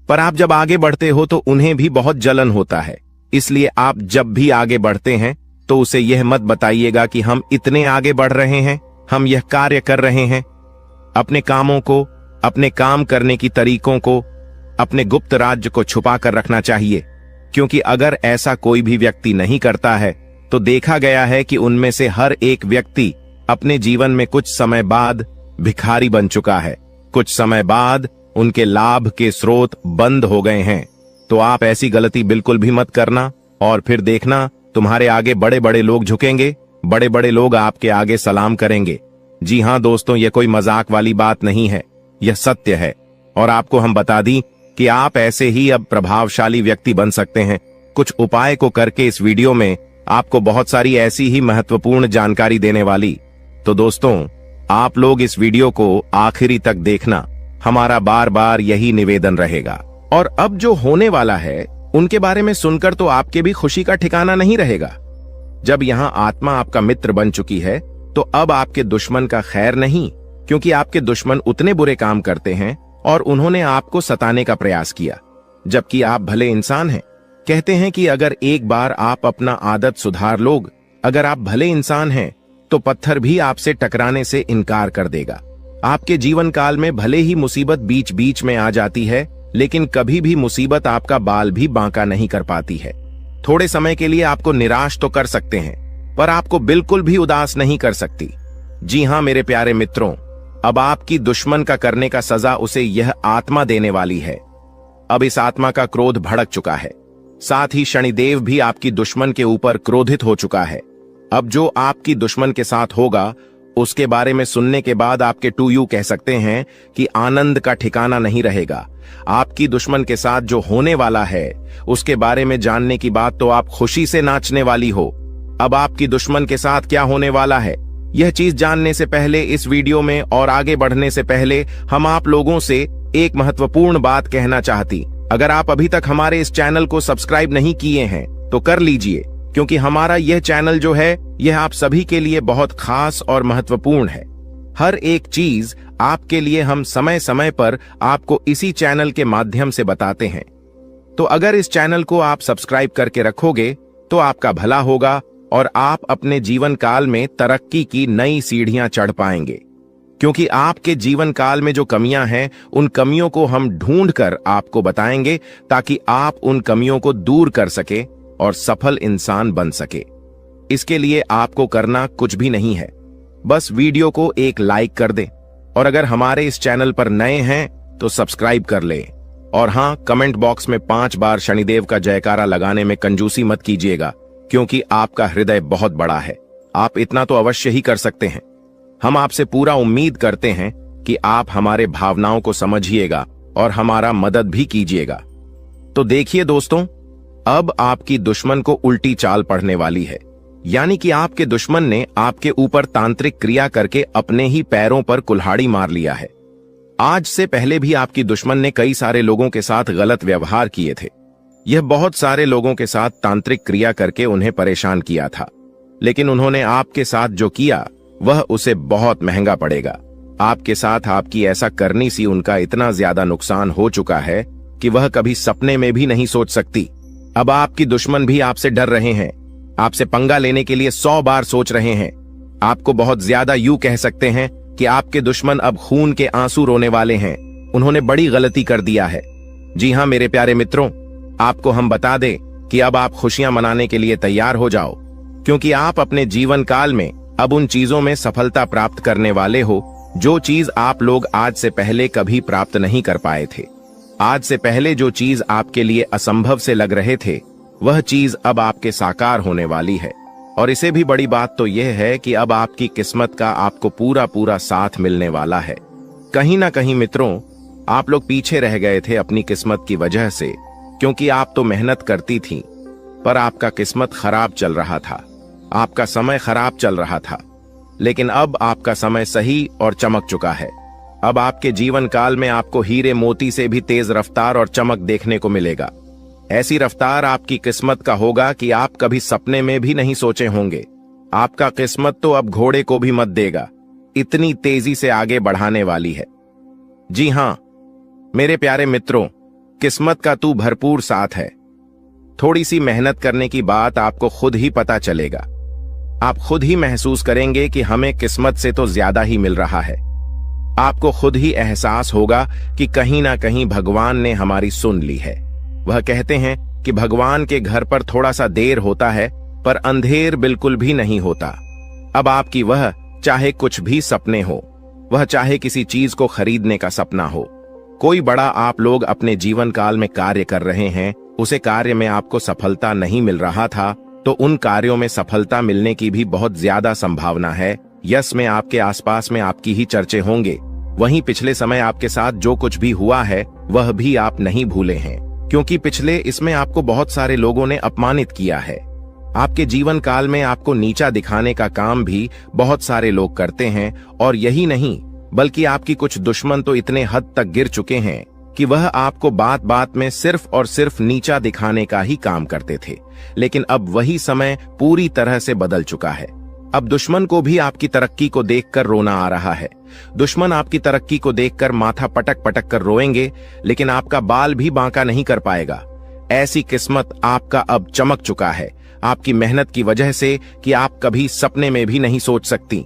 Speaker 1: पर आप जब आगे बढ़ते हो तो उन्हें भी बहुत जलन होता है। इसलिए आप जब भी आगे बढ़ते हैं तो उसे यह मत बताइएगा कि हम इतने आगे बढ़ रहे हैं, हम यह कार्य कर रहे हैं। अपने कामों को, अपने काम करने की तरीकों को, अपने गुप्त राज्य को छुपा कर रखना चाहिए, क्योंकि अगर ऐसा कोई भी व्यक्ति नहीं करता है तो देखा गया है कि उनमें से हर एक व्यक्ति अपने जीवन में कुछ समय बाद भिखारी बन चुका है। कुछ समय बाद उनके लाभ के स्रोत बंद हो गए हैं। तो आप ऐसी गलती बिल्कुल भी मत करना, और फिर देखना तुम्हारे आगे बड़े बड़े लोग झुकेंगे, बड़े बड़े लोग आपके आगे सलाम करेंगे। जी हां दोस्तों, यह कोई मजाक वाली बात नहीं है, यह सत्य है। और आपको हम बता दी कि आप ऐसे ही अब प्रभावशाली व्यक्ति बन सकते हैं। कुछ उपाय को करके इस वीडियो में आपको बहुत सारी ऐसी ही महत्वपूर्ण जानकारी देने वाली। तो दोस्तों, आप लोग इस वीडियो को आखिरी तक देखना, हमारा बार बार यही निवेदन रहेगा। और अब जो होने वाला है उनके बारे में सुनकर तो आपके भी खुशी का ठिकाना नहीं रहेगा। जब यहां आत्मा आपका मित्र बन चुकी है तो अब आपके दुश्मन का खैर नहीं, क्योंकि आपके दुश्मन उतने बुरे काम करते हैं और उन्होंने आपको सताने का प्रयास किया, जबकि आप भले इंसान हैं। कहते हैं कि अगर एक बार आप अपना आदत सुधार लोग, अगर आप भले इंसान हैं तो पत्थर भी आपसे टकराने से इनकार कर देगा। आपके जीवन काल में भले ही मुसीबत बीच बीच में आ जाती है, लेकिन कभी भी मुसीबत आपका बाल भी बांका नहीं कर पाती है। थोड़े समय के लिए आपको निराश तो कर सकते हैं, पर आपको बिल्कुल भी उदास नहीं कर सकती। जी हां मेरे प्यारे मित्रों, अब आपकी दुश्मन का करने का सजा उसे यह आत्मा देने वाली है। अब इस आत्मा का क्रोध भड़क चुका है, साथ ही शनिदेव भी आपकी दुश्मन के ऊपर क्रोधित हो चुका है। अब जो आपकी दुश्मन के साथ होगा उसके बारे में सुनने के बाद आपके टू यू कह सकते हैं कि आनंद का ठिकाना नहीं रहेगा। आपकी दुश्मन के साथ जो होने वाला है उसके बारे में जानने की बात तो आप खुशी से नाचने वाली हो। अब आपकी दुश्मन के साथ क्या होने वाला है, यह चीज जानने से पहले इस वीडियो में और आगे बढ़ने से पहले हम आप लोगों से एक महत्वपूर्ण बात कहना चाहती। अगर आप अभी तक हमारे इस चैनल को सब्सक्राइब नहीं किए हैं तो कर लीजिए, क्योंकि हमारा यह चैनल जो है यह आप सभी के लिए बहुत खास और महत्वपूर्ण है। हर एक चीज आपके लिए हम समय समय पर आपको इसी चैनल के माध्यम से बताते हैं। तो अगर इस चैनल को आप सब्सक्राइब करके रखोगे तो आपका भला होगा और आप अपने जीवन काल में तरक्की की नई सीढ़ियां चढ़ पाएंगे, क्योंकि आपके जीवन काल में जो कमियां हैं उन कमियों को हम ढूंढकर आपको बताएंगे, ताकि आप उन कमियों को दूर कर सके और सफल इंसान बन सके। इसके लिए आपको करना कुछ भी नहीं है, बस वीडियो को एक लाइक कर दें, और अगर हमारे इस चैनल पर नए हैं तो सब्सक्राइब कर लें। और हां, कमेंट बॉक्स में 5 बार शनिदेव का जयकारा लगाने में कंजूसी मत कीजिएगा, क्योंकि आपका हृदय बहुत बड़ा है। आप इतना तो अवश्य ही कर सकते हैं। हम आपसे पूरा उम्मीद करते हैं कि आप हमारे भावनाओं को समझिएगा और हमारा मदद भी कीजिएगा। तो देखिए दोस्तों, अब आपकी दुश्मन को उल्टी चाल पड़ने वाली है, यानी कि आपके दुश्मन ने आपके ऊपर तांत्रिक क्रिया करके अपने ही पैरों पर कुल्हाड़ी मार लिया है। आज से पहले भी आपकी दुश्मन ने कई सारे लोगों के साथ गलत व्यवहार किए थे। यह बहुत सारे लोगों के साथ तांत्रिक क्रिया करके उन्हें परेशान किया था, लेकिन उन्होंने आपके साथ जो किया वह उसे बहुत महंगा पड़ेगा। आपके साथ आपकी ऐसा करनी सी उनका इतना ज्यादा नुकसान हो चुका है कि वह कभी सपने में भी नहीं सोच सकती। अब आपकी दुश्मन भी आपसे डर रहे हैं, आपसे पंगा लेने के लिए 100 बार सोच रहे हैं। आपको बहुत ज्यादा यूं कह सकते हैं कि आपके दुश्मन अब खून के आंसू रोने वाले हैं। उन्होंने बड़ी गलती कर दिया है। जी हां मेरे प्यारे मित्रों, आपको हम बता दें कि अब आप खुशियां मनाने के लिए तैयार हो जाओ, क्योंकि आप अपने जीवन काल में अब उन चीजों में सफलता प्राप्त करने वाले हो जो चीज आप लोग आज से पहले कभी प्राप्त नहीं कर पाए थे। आज से पहले जो चीज आपके लिए असंभव से लग रहे थे वह चीज अब आपके साकार होने वाली है। और इससे भी बड़ी बात तो यह है कि अब आपकी किस्मत का आपको पूरा पूरा साथ मिलने वाला है। कहीं ना कहीं मित्रों, आप लोग पीछे रह गए थे अपनी किस्मत की वजह से, क्योंकि आप तो मेहनत करती थीं, पर आपका किस्मत खराब चल रहा था, आपका समय खराब चल रहा था। लेकिन अब आपका समय सही और चमक चुका है। अब आपके जीवन काल में आपको हीरे मोती से भी तेज रफ्तार और चमक देखने को मिलेगा। ऐसी रफ्तार आपकी किस्मत का होगा कि आप कभी सपने में भी नहीं सोचे होंगे। आपका किस्मत तो अब घोड़े को भी मत देगा। इतनी तेजी से आगे बढ़ाने वाली है। जी हां मेरे प्यारे मित्रों, किस्मत का तू भरपूर साथ है। थोड़ी सी मेहनत करने की बात आपको खुद ही पता चलेगा। आप खुद ही महसूस करेंगे कि हमें किस्मत से तो ज्यादा ही मिल रहा है। आपको खुद ही एहसास होगा कि कहीं ना कहीं भगवान ने हमारी सुन ली है। वह कहते हैं कि भगवान के घर पर थोड़ा सा देर होता है पर अंधेर बिल्कुल भी नहीं होता। अब आपकी वह चाहे कुछ भी सपने हो, वह चाहे किसी चीज को खरीदने का सपना हो, कोई बड़ा आप लोग अपने जीवन काल में कार्य कर रहे हैं, उसे कार्य में आपको सफलता नहीं मिल रहा था तो उन कार्यों में सफलता मिलने की भी बहुत ज्यादा संभावना है। यस में आपके आसपास में आपकी ही चर्चे होंगे। वहीं पिछले समय आपके साथ जो कुछ भी हुआ है वह भी आप नहीं भूले हैं, क्योंकि पिछले इसमें आपको बहुत सारे लोगों ने अपमानित किया है। आपके जीवन काल में आपको नीचा दिखाने का काम भी बहुत सारे लोग करते हैं, और यही नहीं बल्कि आपकी कुछ दुश्मन तो इतने हद तक गिर चुके हैं कि वह आपको बात बात में सिर्फ और सिर्फ नीचा दिखाने का ही काम करते थे। लेकिन अब वही समय पूरी तरह से बदल चुका है। अब दुश्मन को भी आपकी तरक्की को देखकर रोना आ रहा है। दुश्मन आपकी तरक्की को देखकर माथा पटक पटक कर रोएंगे, लेकिन आपका बाल भी बांका नहीं कर पाएगा। ऐसी किस्मत आपका अब चमक चुका है, आपकी मेहनत की वजह से कि आप कभी सपने में भी नहीं सोच सकती।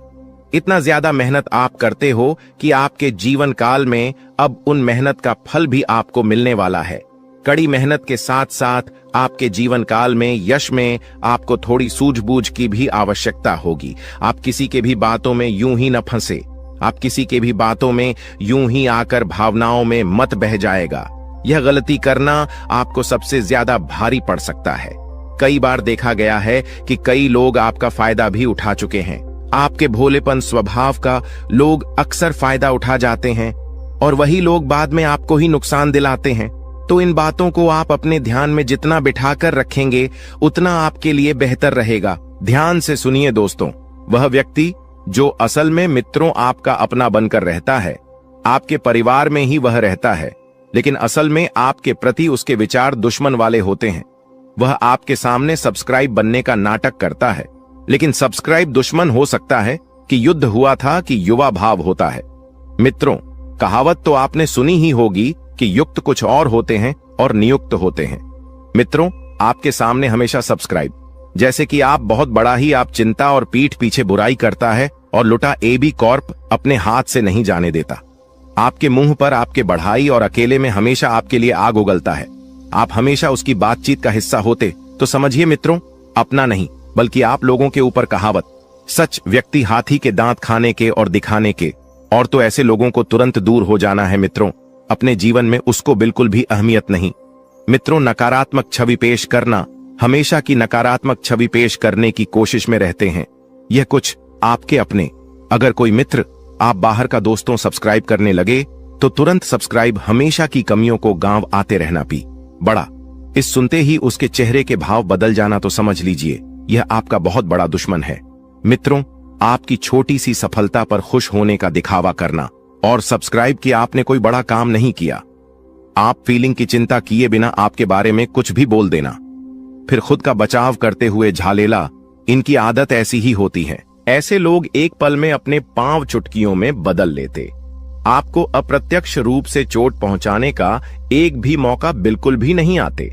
Speaker 1: इतना ज्यादा मेहनत आप करते हो कि आपके जीवन काल में अब उन मेहनत का फल भी आपको मिलने वाला है। कड़ी मेहनत के साथ साथ आपके जीवन काल में यश में आपको थोड़ी सूझबूझ की भी आवश्यकता होगी। आप किसी के भी बातों में यूं ही न फंसे। आप किसी के भी बातों में यूं ही आकर भावनाओं में मत बह जाएगा। यह गलती करना आपको सबसे ज्यादा भारी पड़ सकता है। कई बार देखा गया है कि कई लोग आपका फायदा भी उठा चुके हैं। आपके भोलेपन स्वभाव का लोग अक्सर फायदा उठा जाते हैं और वही लोग बाद में आपको ही नुकसान दिलाते हैं। तो इन बातों को आप अपने ध्यान में जितना बिठाकर रखेंगे उतना आपके लिए बेहतर रहेगा। ध्यान से सुनिए दोस्तों, वह व्यक्ति जो असल में मित्रों आपका अपना बनकर रहता है, आपके परिवार में ही वह रहता है, लेकिन असल में आपके प्रति उसके विचार दुश्मन वाले होते हैं। वह आपके सामने सब्सक्राइब बनने का नाटक करता है, लेकिन सब्सक्राइब दुश्मन हो सकता है कि युद्ध हुआ था कि युवा भाव होता है। मित्रों, कहावत तो आपने सुनी ही होगी कि युक्त कुछ और होते हैं और नियुक्त होते हैं। मित्रों, आपके सामने हमेशा सब्सक्राइब जैसे कि आप बहुत बड़ा ही आप चिंता और पीठ पीछे बुराई करता है और लुटा एबी कॉर्प अपने हाथ से नहीं जाने देता। आपके मुंह पर आपके बढ़ाई और अकेले में हमेशा आपके लिए आग उगलता है। आप हमेशा उसकी बातचीत का हिस्सा होते तो समझिए मित्रों, अपना नहीं बल्कि आप लोगों के ऊपर कहावत, सच व्यक्ति हाथी के दांत खाने के और दिखाने के, और तो ऐसे लोगों को तुरंत दूर हो जाना है मित्रों। अपने जीवन में उसको बिल्कुल भी अहमियत नहीं। मित्रों, नकारात्मक छवि पेश करना, हमेशा की नकारात्मक छवि पेश करने की कोशिश में रहते हैं। यह कुछ आपके अपने। अगर कोई मित्र आप बाहर का दोस्तों सब्सक्राइब करने लगे तो तुरंत सब्सक्राइब हमेशा की कमियों को गांव आते रहना पी बड़ा। इस सुनते ही उसके चेहरे के भाव बदल जाना तो समझ लीजिए यह आपका बहुत बड़ा दुश्मन है। मित्रों, आपकी छोटी सी सफलता पर खुश होने का दिखावा करना और सब्सक्राइब किया आपने कोई बड़ा काम नहीं किया। आप फीलिंग की चिंता किए बिना आपके बारे में कुछ भी बोल देना, फिर खुद का बचाव करते हुए झालेला, इनकी आदत ऐसी ही होती है। ऐसे लोग एक पल में अपने पांव चुटकियों में बदल लेते। आपको अप्रत्यक्ष रूप से चोट पहुंचाने का एक भी मौका बिल्कुल भी नहीं आते।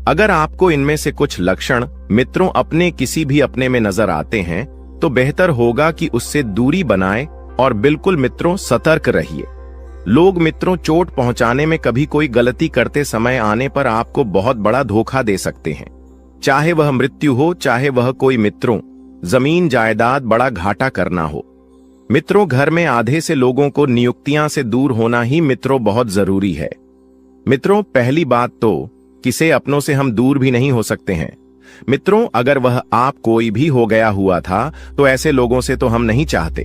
Speaker 1: अगर आपको इनमें से कुछ लक्षण मित्रों अपने किसी भी अपने में नजर आते हैं तो बेहतर होगा कि उससे दूरी बनाए और बिल्कुल मित्रों सतर्क रहिए। लोग मित्रों चोट पहुंचाने में कभी कोई गलती करते समय आने पर आपको बहुत बड़ा धोखा दे सकते हैं। चाहे वह मृत्यु हो, चाहे वह कोई मित्रों जमीन जायदाद बड़ा घाटा करना हो। मित्रों, घर में आधे से लोगों को नियुक्तियां से दूर होना ही मित्रों बहुत जरूरी है। मित्रों, पहली बात तो किसे अपनों से हम दूर भी नहीं हो सकते हैं। मित्रों, अगर वह आप कोई भी हो गया हुआ था तो ऐसे लोगों से तो हम नहीं चाहते।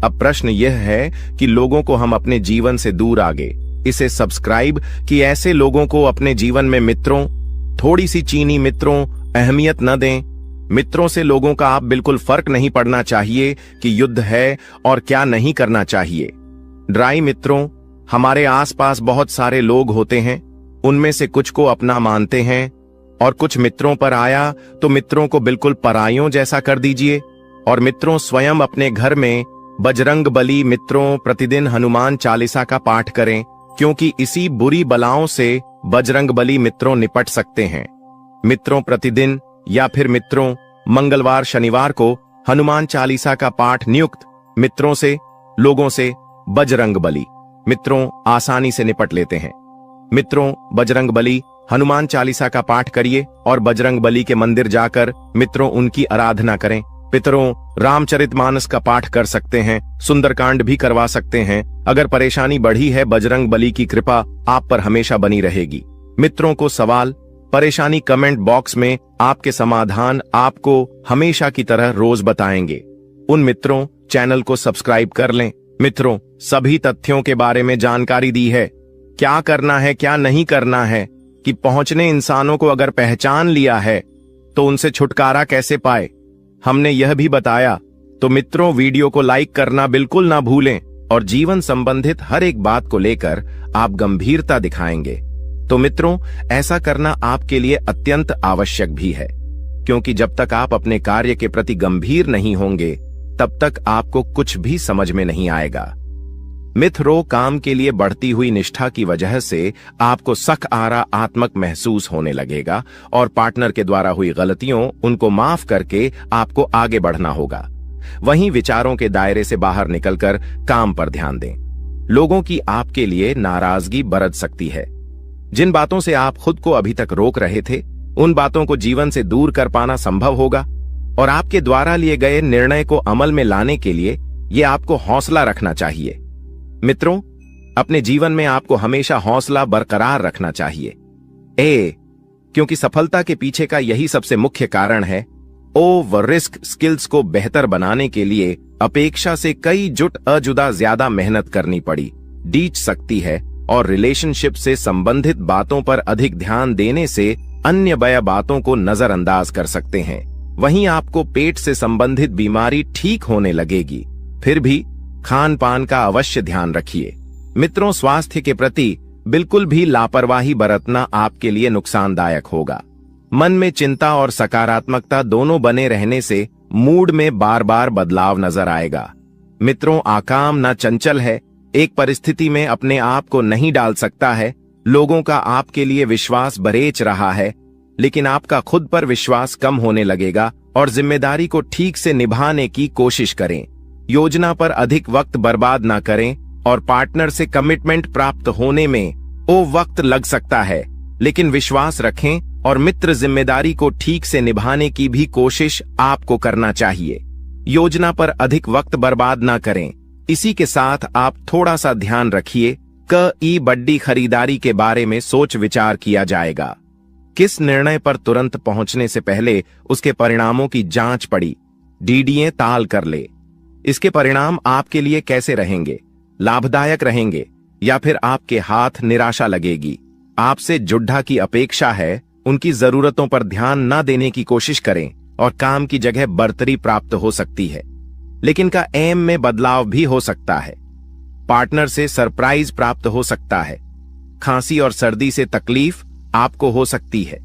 Speaker 1: अब प्रश्न यह है कि लोगों को हम अपने जीवन से दूर आगे इसे सब्सक्राइब कि ऐसे लोगों को अपने जीवन में मित्रों थोड़ी सी चीनी मित्रों अहमियत न दें। मित्रों से लोगों का आप बिल्कुल फर्क नहीं पड़ना चाहिए कि युद्ध है और क्या नहीं करना चाहिए। ड्राई मित्रों, हमारे आसपास बहुत सारे लोग होते हैं, उनमें से कुछ को अपना मानते हैं और कुछ मित्रों पर आया तो मित्रों को बिल्कुल पराइयों जैसा कर दीजिए। और मित्रों, स्वयं अपने घर में बजरंगबली मित्रों, प्रतिदिन हनुमान चालीसा का पाठ करें, क्योंकि इसी बुरी बलाओं से बजरंगबली मित्रों निपट सकते हैं। मित्रों, प्रतिदिन या फिर मित्रों मंगलवार शनिवार को हनुमान चालीसा का पाठ नियुक्त मित्रों से, लोगों से बजरंगबली मित्रों आसानी से निपट लेते हैं। मित्रों, बजरंगबली हनुमान चालीसा का पाठ करिए और बजरंगबली के मंदिर जाकर मित्रों उनकी आराधना करें। पितरों, रामचरितमानस का पाठ कर सकते हैं, सुंदरकांड भी करवा सकते हैं। अगर परेशानी बढ़ी है, बजरंगबली की कृपा आप पर हमेशा बनी रहेगी। मित्रों को सवाल परेशानी कमेंट बॉक्स में आपके समाधान आपको हमेशा की तरह रोज बताएंगे। उन मित्रों चैनल को सब्सक्राइब कर लें। मित्रों, सभी तथ्यों के बारे में जानकारी दी है, क्या करना है क्या नहीं करना है, कि पहुंचने इंसानों को अगर पहचान लिया है तो उनसे छुटकारा कैसे पाए, हमने यह भी बताया। तो मित्रों, वीडियो को लाइक करना बिल्कुल ना भूलें और जीवन संबंधित हर एक बात को लेकर आप गंभीरता दिखाएंगे। तो मित्रों, ऐसा करना आपके लिए अत्यंत आवश्यक भी है, क्योंकि जब तक आप अपने कार्य के प्रति गंभीर नहीं होंगे तब तक आपको कुछ भी समझ में नहीं आएगा। मित्रों, काम के लिए बढ़ती हुई निष्ठा की वजह से आपको सकारात्मक महसूस होने लगेगा और पार्टनर के द्वारा हुई गलतियों उनको माफ करके आपको आगे बढ़ना होगा। वहीं विचारों के दायरे से बाहर निकलकर काम पर ध्यान दें। लोगों की आपके लिए नाराजगी बरत सकती है। जिन बातों से आप खुद को अभी तक रोक रहे थे, उन बातों को जीवन से दूर कर पाना संभव होगा और आपके द्वारा लिए गए निर्णय को अमल में लाने के लिए ये आपको हौसला रखना चाहिए। मित्रों, अपने जीवन में आपको हमेशा हौसला बरकरार रखना चाहिए। क्योंकि सफलता के पीछे का यही सबसे मुख्य कारण है। रिस्क स्किल्स को बेहतर बनाने के लिए अपेक्षा से कई जुदा ज्यादा मेहनत करनी पड़ी डीच सकती है और रिलेशनशिप से संबंधित बातों पर अधिक ध्यान देने से अन्य बया बातों को नजरअंदाज कर सकते हैं। वहीं आपको पेट से संबंधित बीमारी ठीक होने लगेगी। फिर भी खान पान का अवश्य ध्यान रखिए। मित्रों, स्वास्थ्य के प्रति बिल्कुल भी लापरवाही बरतना आपके लिए नुकसानदायक होगा। मन में चिंता और सकारात्मकता दोनों बने रहने से मूड में बार बार बदलाव नजर आएगा। मित्रों, आकाम ना चंचल है, एक परिस्थिति में अपने आप को नहीं डाल सकता है। लोगों का आपके लिए विश्वास बरेच रहा है, लेकिन आपका खुद पर विश्वास कम होने लगेगा और जिम्मेदारी को ठीक से निभाने की कोशिश करें। योजना पर अधिक वक्त बर्बाद ना करें और पार्टनर से कमिटमेंट प्राप्त होने में वक्त लग सकता है, लेकिन विश्वास रखें और मित्र जिम्मेदारी को ठीक से निभाने की भी कोशिश आपको करना चाहिए। योजना पर अधिक वक्त बर्बाद ना करें। इसी के साथ आप थोड़ा सा ध्यान रखिए कि बड़ी खरीदारी के बारे में सोच विचार किया जाएगा। किस निर्णय पर तुरंत पहुंचने से पहले उसके परिणामों की जांच पड़ी डीडीए ताल कर ले। इसके परिणाम आपके लिए कैसे रहेंगे, लाभदायक रहेंगे या फिर आपके हाथ निराशा लगेगी। आपसे जुड्ढा की अपेक्षा है, उनकी जरूरतों पर ध्यान न देने की कोशिश करें और काम की जगह बढ़तरी प्राप्त हो सकती है, लेकिन का एम में बदलाव भी हो सकता है। पार्टनर से सरप्राइज प्राप्त हो सकता है। खांसी और सर्दी से तकलीफ आपको हो सकती है।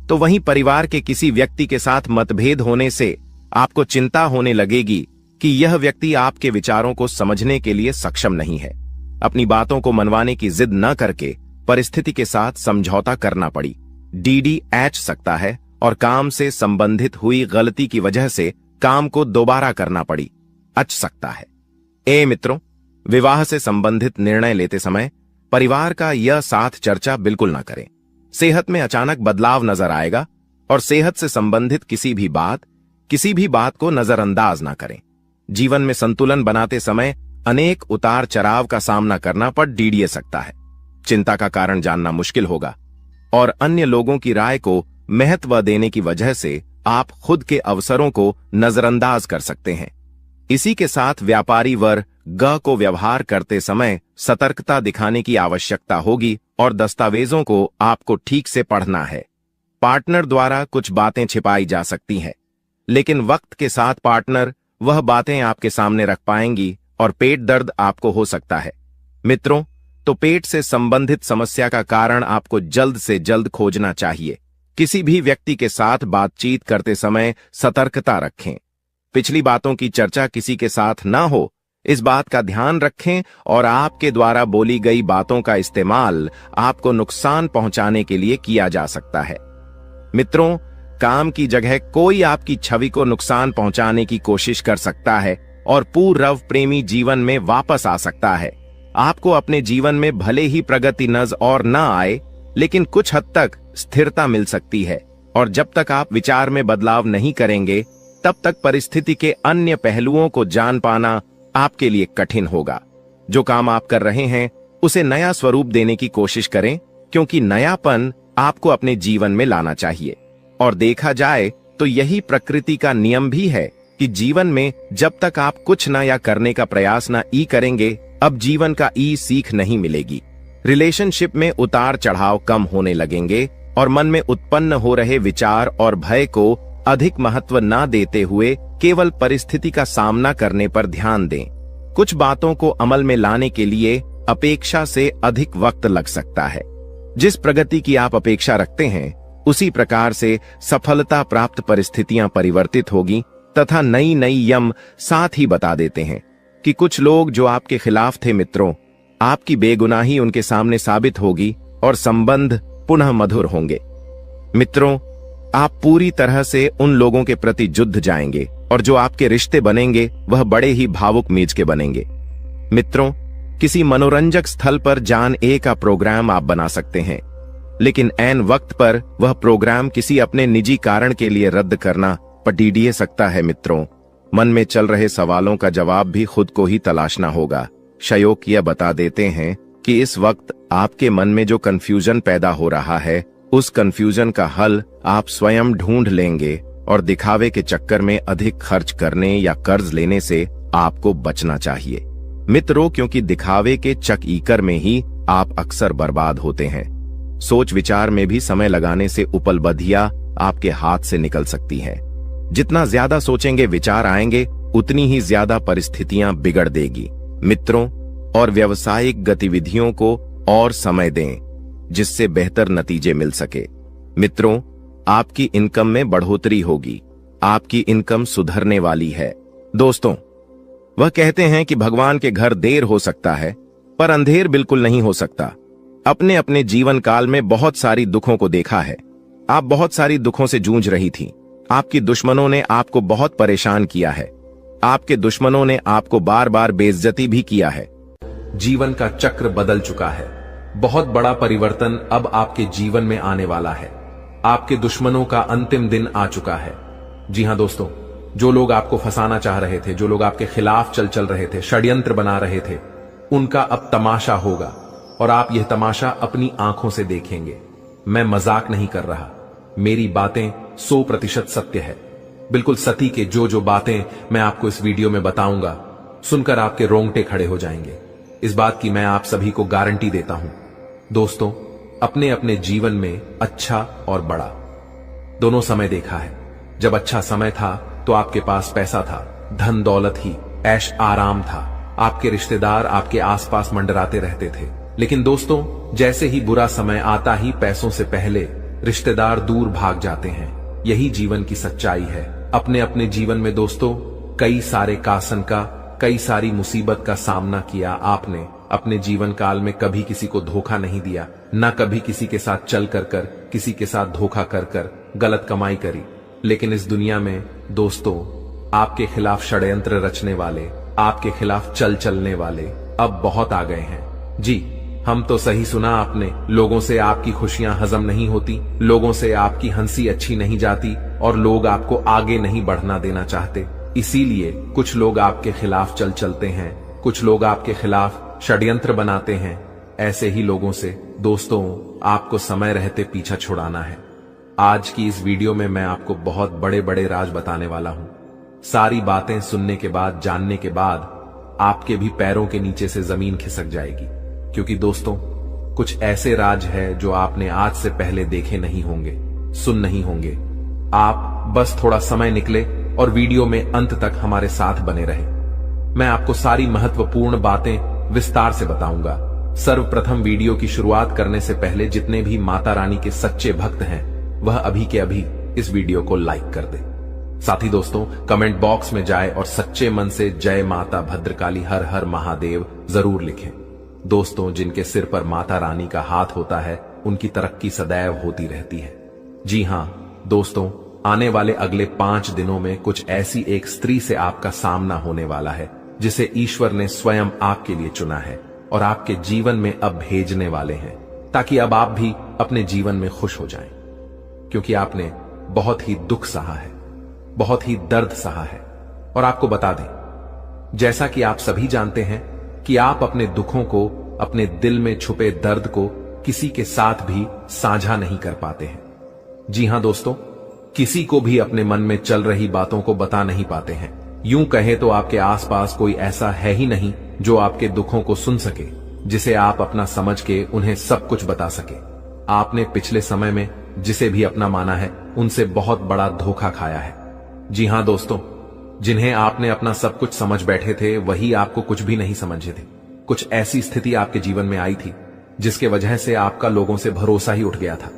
Speaker 1: तो वहीं परिवार के किसी व्यक्ति के साथ मतभेद होने से आपको चिंता होने लगेगी कि यह व्यक्ति आपके विचारों को समझने के लिए सक्षम नहीं है। अपनी बातों को मनवाने की जिद न करके परिस्थिति के साथ समझौता करना पड़ी डीडी एच सकता है और काम से संबंधित हुई गलती की वजह से काम को दोबारा करना पड़ी अच सकता है। मित्रों, विवाह से संबंधित निर्णय लेते समय परिवार का यह साथ चर्चा बिल्कुल ना करें। सेहत में अचानक बदलाव नजर आएगा और सेहत से संबंधित किसी भी बात को नजरअंदाज ना करें। जीवन में संतुलन बनाते समय अनेक उतार चढ़ाव का सामना करना पड़ डीडीए सकता है। चिंता का कारण जानना मुश्किल होगा और अन्य लोगों की राय को महत्व देने की वजह से आप खुद के अवसरों को नजरअंदाज कर सकते हैं। इसी के साथ व्यापारी वर्ग को व्यवहार करते समय सतर्कता दिखाने की आवश्यकता होगी और दस्तावेजों को आपको ठीक से पढ़ना है। पार्टनर द्वारा कुछ बातें छिपाई जा सकती हैं, लेकिन वक्त के साथ पार्टनर वह बातें आपके सामने रख पाएंगी और पेट दर्द आपको हो सकता है। मित्रों, तो पेट से संबंधित समस्या का कारण आपको जल्द से जल्द खोजना चाहिए। किसी भी व्यक्ति के साथ बातचीत करते समय सतर्कता रखें। पिछली बातों की चर्चा किसी के साथ ना हो, इस बात का ध्यान रखें और आपके द्वारा बोली गई बातों का इस्तेमाल आपको नुकसान पहुंचाने के लिए किया जा सकता है। मित्रों, काम की जगह कोई आपकी छवि को नुकसान पहुंचाने की कोशिश कर सकता है और पूर्व प्रेमी जीवन में वापस आ सकता है। आपको अपने जीवन में भले ही प्रगति नजर और न आए, लेकिन कुछ हद तक स्थिरता मिल सकती है, और जब तक आप विचार में बदलाव नहीं करेंगे तब तक परिस्थिति के अन्य पहलुओं को जान पाना आपके लिए कठिन होगा। जो काम आप कर रहे हैं उसे नया स्वरूप देने की कोशिश करें, क्योंकि नयापन आपको अपने जीवन में लाना चाहिए। और देखा जाए तो यही प्रकृति का नियम भी है कि जीवन में जब तक आप कुछ नया करने का प्रयास न करेंगे, अब जीवन का सीख नहीं मिलेगी। रिलेशनशिप में उतार चढ़ाव कम होने लगेंगे और मन में उत्पन्न हो रहे विचार और भय को अधिक महत्व न देते हुए केवल परिस्थिति का सामना करने पर ध्यान दें। कुछ बातों को अमल में लाने के लिए अपेक्षा से अधिक वक्त लग सकता है। जिस प्रगति की आप अपेक्षा रखते हैं उसी प्रकार से सफलता प्राप्त परिस्थितियां परिवर्तित होगी, तथा नई नई यम साथ ही बता देते हैं कि कुछ लोग जो आपके खिलाफ थे मित्रों, आपकी बेगुनाही उनके सामने साबित होगी और संबंध पुनः मधुर होंगे। मित्रों, आप पूरी तरह से उन लोगों के प्रति जुड़ जाएंगे और जो आपके रिश्ते बनेंगे वह बड़े ही भावुक मीज के बनेंगे। मित्रों, किसी मनोरंजक स्थल पर जान का प्रोग्राम आप बना सकते हैं, लेकिन ऐन वक्त पर वह प्रोग्राम किसी अपने निजी कारण के लिए रद्द करना पड़ीडिए सकता है। मित्रों, मन में चल रहे सवालों का जवाब भी खुद को ही तलाशना होगा। शयोक यह बता देते हैं कि इस वक्त आपके मन में जो कंफ्यूजन पैदा हो रहा है, उस कंफ्यूजन का हल आप स्वयं ढूंढ लेंगे और दिखावे के चक्कर में अधिक खर्च करने या कर्ज लेने से आपको बचना चाहिए मित्रों, क्योंकि दिखावे के चक्कर में ही आप अक्सर बर्बाद होते हैं। सोच विचार में भी समय लगाने से उपलब्धियां आपके हाथ से निकल सकती हैं। जितना ज्यादा सोचेंगे विचार आएंगे, उतनी ही ज्यादा परिस्थितियां बिगड़ देगी। मित्रों, और व्यावसायिक गतिविधियों को और समय दें जिससे बेहतर नतीजे मिल सके। मित्रों, आपकी इनकम में बढ़ोतरी होगी, आपकी इनकम सुधरने वाली है। दोस्तों, वह कहते हैं कि भगवान के घर देर हो सकता है पर अंधेर बिल्कुल नहीं हो सकता। अपने अपने जीवन काल में बहुत सारी दुखों को देखा है। आप बहुत सारी दुखों से जूझ रही थी। आपकी दुश्मनों ने आपको बहुत परेशान किया है। आपके दुश्मनों ने आपको बार बार बेइज्जती भी किया है।
Speaker 3: जीवन का चक्र बदल चुका है। बहुत बड़ा परिवर्तन अब आपके जीवन में आने वाला है। आपके दुश्मनों का अंतिम दिन आ चुका है। जी हां दोस्तों, जो लोग आपको फंसाना चाह रहे थे, जो लोग आपके खिलाफ चल रहे थे, षड्यंत्र बना रहे थे, उनका अब तमाशा होगा और आप यह तमाशा अपनी आंखों से देखेंगे। मैं मजाक नहीं कर रहा, मेरी बातें 100% सत्य है। बिल्कुल सती के जो बातें मैं आपको इस वीडियो में बताऊंगा, सुनकर आपके रोंगटे खड़े हो जाएंगे। इस बात की मैं आप सभी को गारंटी देता हूं। दोस्तों, अपने अपने जीवन में अच्छा और बड़ा दोनों समय देखा है। जब अच्छा समय था तो आपके पास पैसा था, धन दौलत ही, ऐश आराम था, आपके रिश्तेदार आपके आसपास मंडराते रहते थे। लेकिन दोस्तों, जैसे ही बुरा समय आता ही पैसों से पहले रिश्तेदार दूर भाग जाते हैं। यही जीवन की सच्चाई है। अपने अपने जीवन में दोस्तों कई सारे कासन का, कई सारी मुसीबत का सामना किया। आपने अपने जीवन काल में कभी किसी को धोखा नहीं दिया, ना कभी किसी के साथ चल कर किसी के साथ धोखा कर गलत कमाई करी। लेकिन इस दुनिया में दोस्तों, आपके खिलाफ षड्यंत्र रचने वाले, आपके खिलाफ चलने वाले अब बहुत आ गए हैं। जी, हम तो सही सुना आपने। लोगों से आपकी खुशियां हजम नहीं होती, लोगों से आपकी हंसी अच्छी नहीं जाती और लोग आपको आगे नहीं बढ़ना देना चाहते। इसीलिए कुछ लोग आपके खिलाफ चलते हैं, कुछ लोग आपके खिलाफ षड्यंत्र बनाते हैं। ऐसे ही लोगों से दोस्तों आपको समय रहते पीछा छुड़ाना है। आज की इस वीडियो में मैं आपको बहुत बड़े बड़े राज बताने वाला हूं। सारी बातें सुनने के बाद, जानने के बाद आपके भी पैरों के नीचे से जमीन खिसक जाएगी, क्योंकि दोस्तों कुछ ऐसे राज है जो आपने आज से पहले देखे नहीं होंगे, सुन नहीं होंगे। आप बस थोड़ा समय निकले और वीडियो में अंत तक हमारे साथ बने रहे। मैं आपको सारी महत्वपूर्ण बातें विस्तार से बताऊंगा। सर्वप्रथम वीडियो की शुरुआत करने से पहले जितने भी माता रानी के सच्चे भक्त हैं वह अभी के अभी इस वीडियो को लाइक कर दे। साथ ही दोस्तों कमेंट बॉक्स में जाए और सच्चे मन से जय माता भद्रकाली हर हर महादेव जरूर लिखें। दोस्तों, जिनके सिर पर माता रानी का हाथ होता है उनकी तरक्की सदैव होती रहती है। जी हां दोस्तों, आने वाले अगले 5 दिनों में कुछ ऐसी एक स्त्री से आपका सामना होने वाला है जिसे ईश्वर ने स्वयं आपके लिए चुना है और आपके जीवन में अब भेजने वाले हैं, ताकि अब आप भी अपने जीवन में खुश हो जाएं, क्योंकि आपने बहुत ही दुख सहा है, बहुत ही दर्द सहा है। और आपको बता दें, जैसा कि आप सभी जानते हैं कि आप अपने दुखों को, अपने दिल में छुपे दर्द को किसी के साथ भी साझा नहीं कर पाते हैं। जी हां दोस्तों, किसी को भी अपने मन में चल रही बातों को बता नहीं पाते हैं। यूं कहें तो आपके आसपास कोई ऐसा है ही नहीं जो आपके दुखों को सुन सके, जिसे आप अपना समझ के उन्हें सब कुछ बता सके। आपने पिछले समय में जिसे भी अपना माना है उनसे बहुत बड़ा धोखा खाया है। जी हां दोस्तों, जिन्हें आपने अपना सब कुछ समझ बैठे थे वही आपको कुछ भी नहीं समझे थे। कुछ ऐसी स्थिति आपके जीवन में आई थी जिसके वजह से आपका लोगों से भरोसा ही उठ गया था।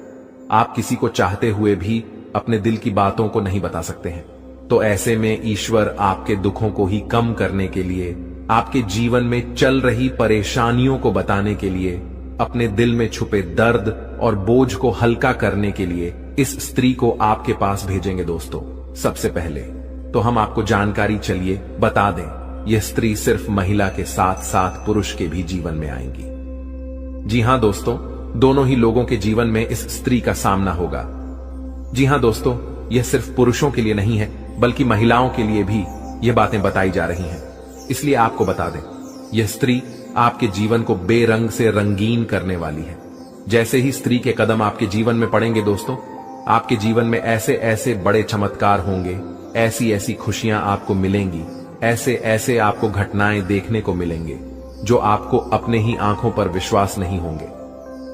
Speaker 3: आप किसी को चाहते हुए भी अपने दिल की बातों को नहीं बता सकते हैं। तो ऐसे में ईश्वर आपके दुखों को ही कम करने के लिए, आपके जीवन में चल रही परेशानियों को बताने के लिए, अपने दिल में छुपे दर्द और बोझ को हल्का करने के लिए इस स्त्री को आपके पास भेजेंगे। दोस्तों, सबसे पहले तो हम आपको जानकारी चलिए बता दें, यह स्त्री सिर्फ महिला के साथ साथ पुरुष के भी जीवन में आएंगी। जी हां दोस्तों, दोनों ही लोगों के जीवन में इस स्त्री का सामना होगा। जी हां दोस्तों, यह सिर्फ पुरुषों के लिए नहीं है बल्कि महिलाओं के लिए भी यह बातें बताई जा रही हैं। इसलिए आपको बता दें, यह स्त्री आपके जीवन को बेरंग से रंगीन करने वाली है। जैसे ही स्त्री के कदम आपके जीवन में पड़ेंगे दोस्तों, आपके जीवन में ऐसे ऐसे बड़े चमत्कार होंगे, ऐसी ऐसी खुशियां आपको मिलेंगी, ऐसे ऐसे आपको घटनाएं देखने को मिलेंगे जो आपको अपने ही आंखों पर विश्वास नहीं होंगे।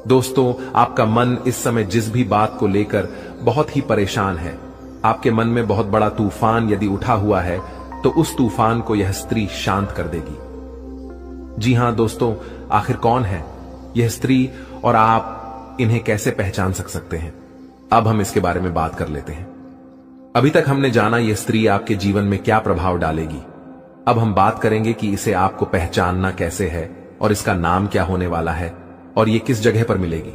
Speaker 3: दोस्तों, आपका मन इस समय जिस भी बात को लेकर बहुत ही परेशान है, आपके मन में बहुत बड़ा तूफान यदि उठा हुआ है, तो उस तूफान को यह स्त्री शांत कर देगी। जी हां दोस्तों, आखिर कौन है यह स्त्री और आप इन्हें कैसे पहचान सकते हैं? अब हम इसके बारे में बात कर लेते हैं। अभी तक हमने जाना यह स्त्री आपके जीवन में क्या प्रभाव डालेगी। अब हम बात करेंगे कि इसे आपको पहचानना कैसे है और इसका नाम क्या होने वाला है और ये किस जगह पर मिलेगी।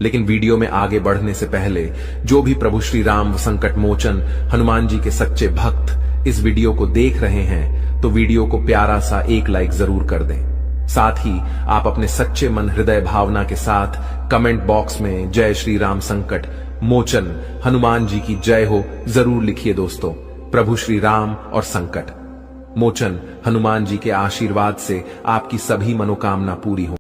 Speaker 3: लेकिन वीडियो में आगे बढ़ने से पहले जो भी प्रभु श्री राम संकट मोचन हनुमान जी के सच्चे भक्त इस वीडियो को देख रहे हैं, तो वीडियो को प्यारा सा एक लाइक जरूर कर दें। साथ ही आप अपने सच्चे मन हृदय भावना के साथ कमेंट बॉक्स में जय श्री राम संकट मोचन हनुमान जी की जय हो जरूर लिखिए। दोस्तों, प्रभु श्री राम और संकट मोचन हनुमान जी के आशीर्वाद से आपकी सभी मनोकामना पूरी हो।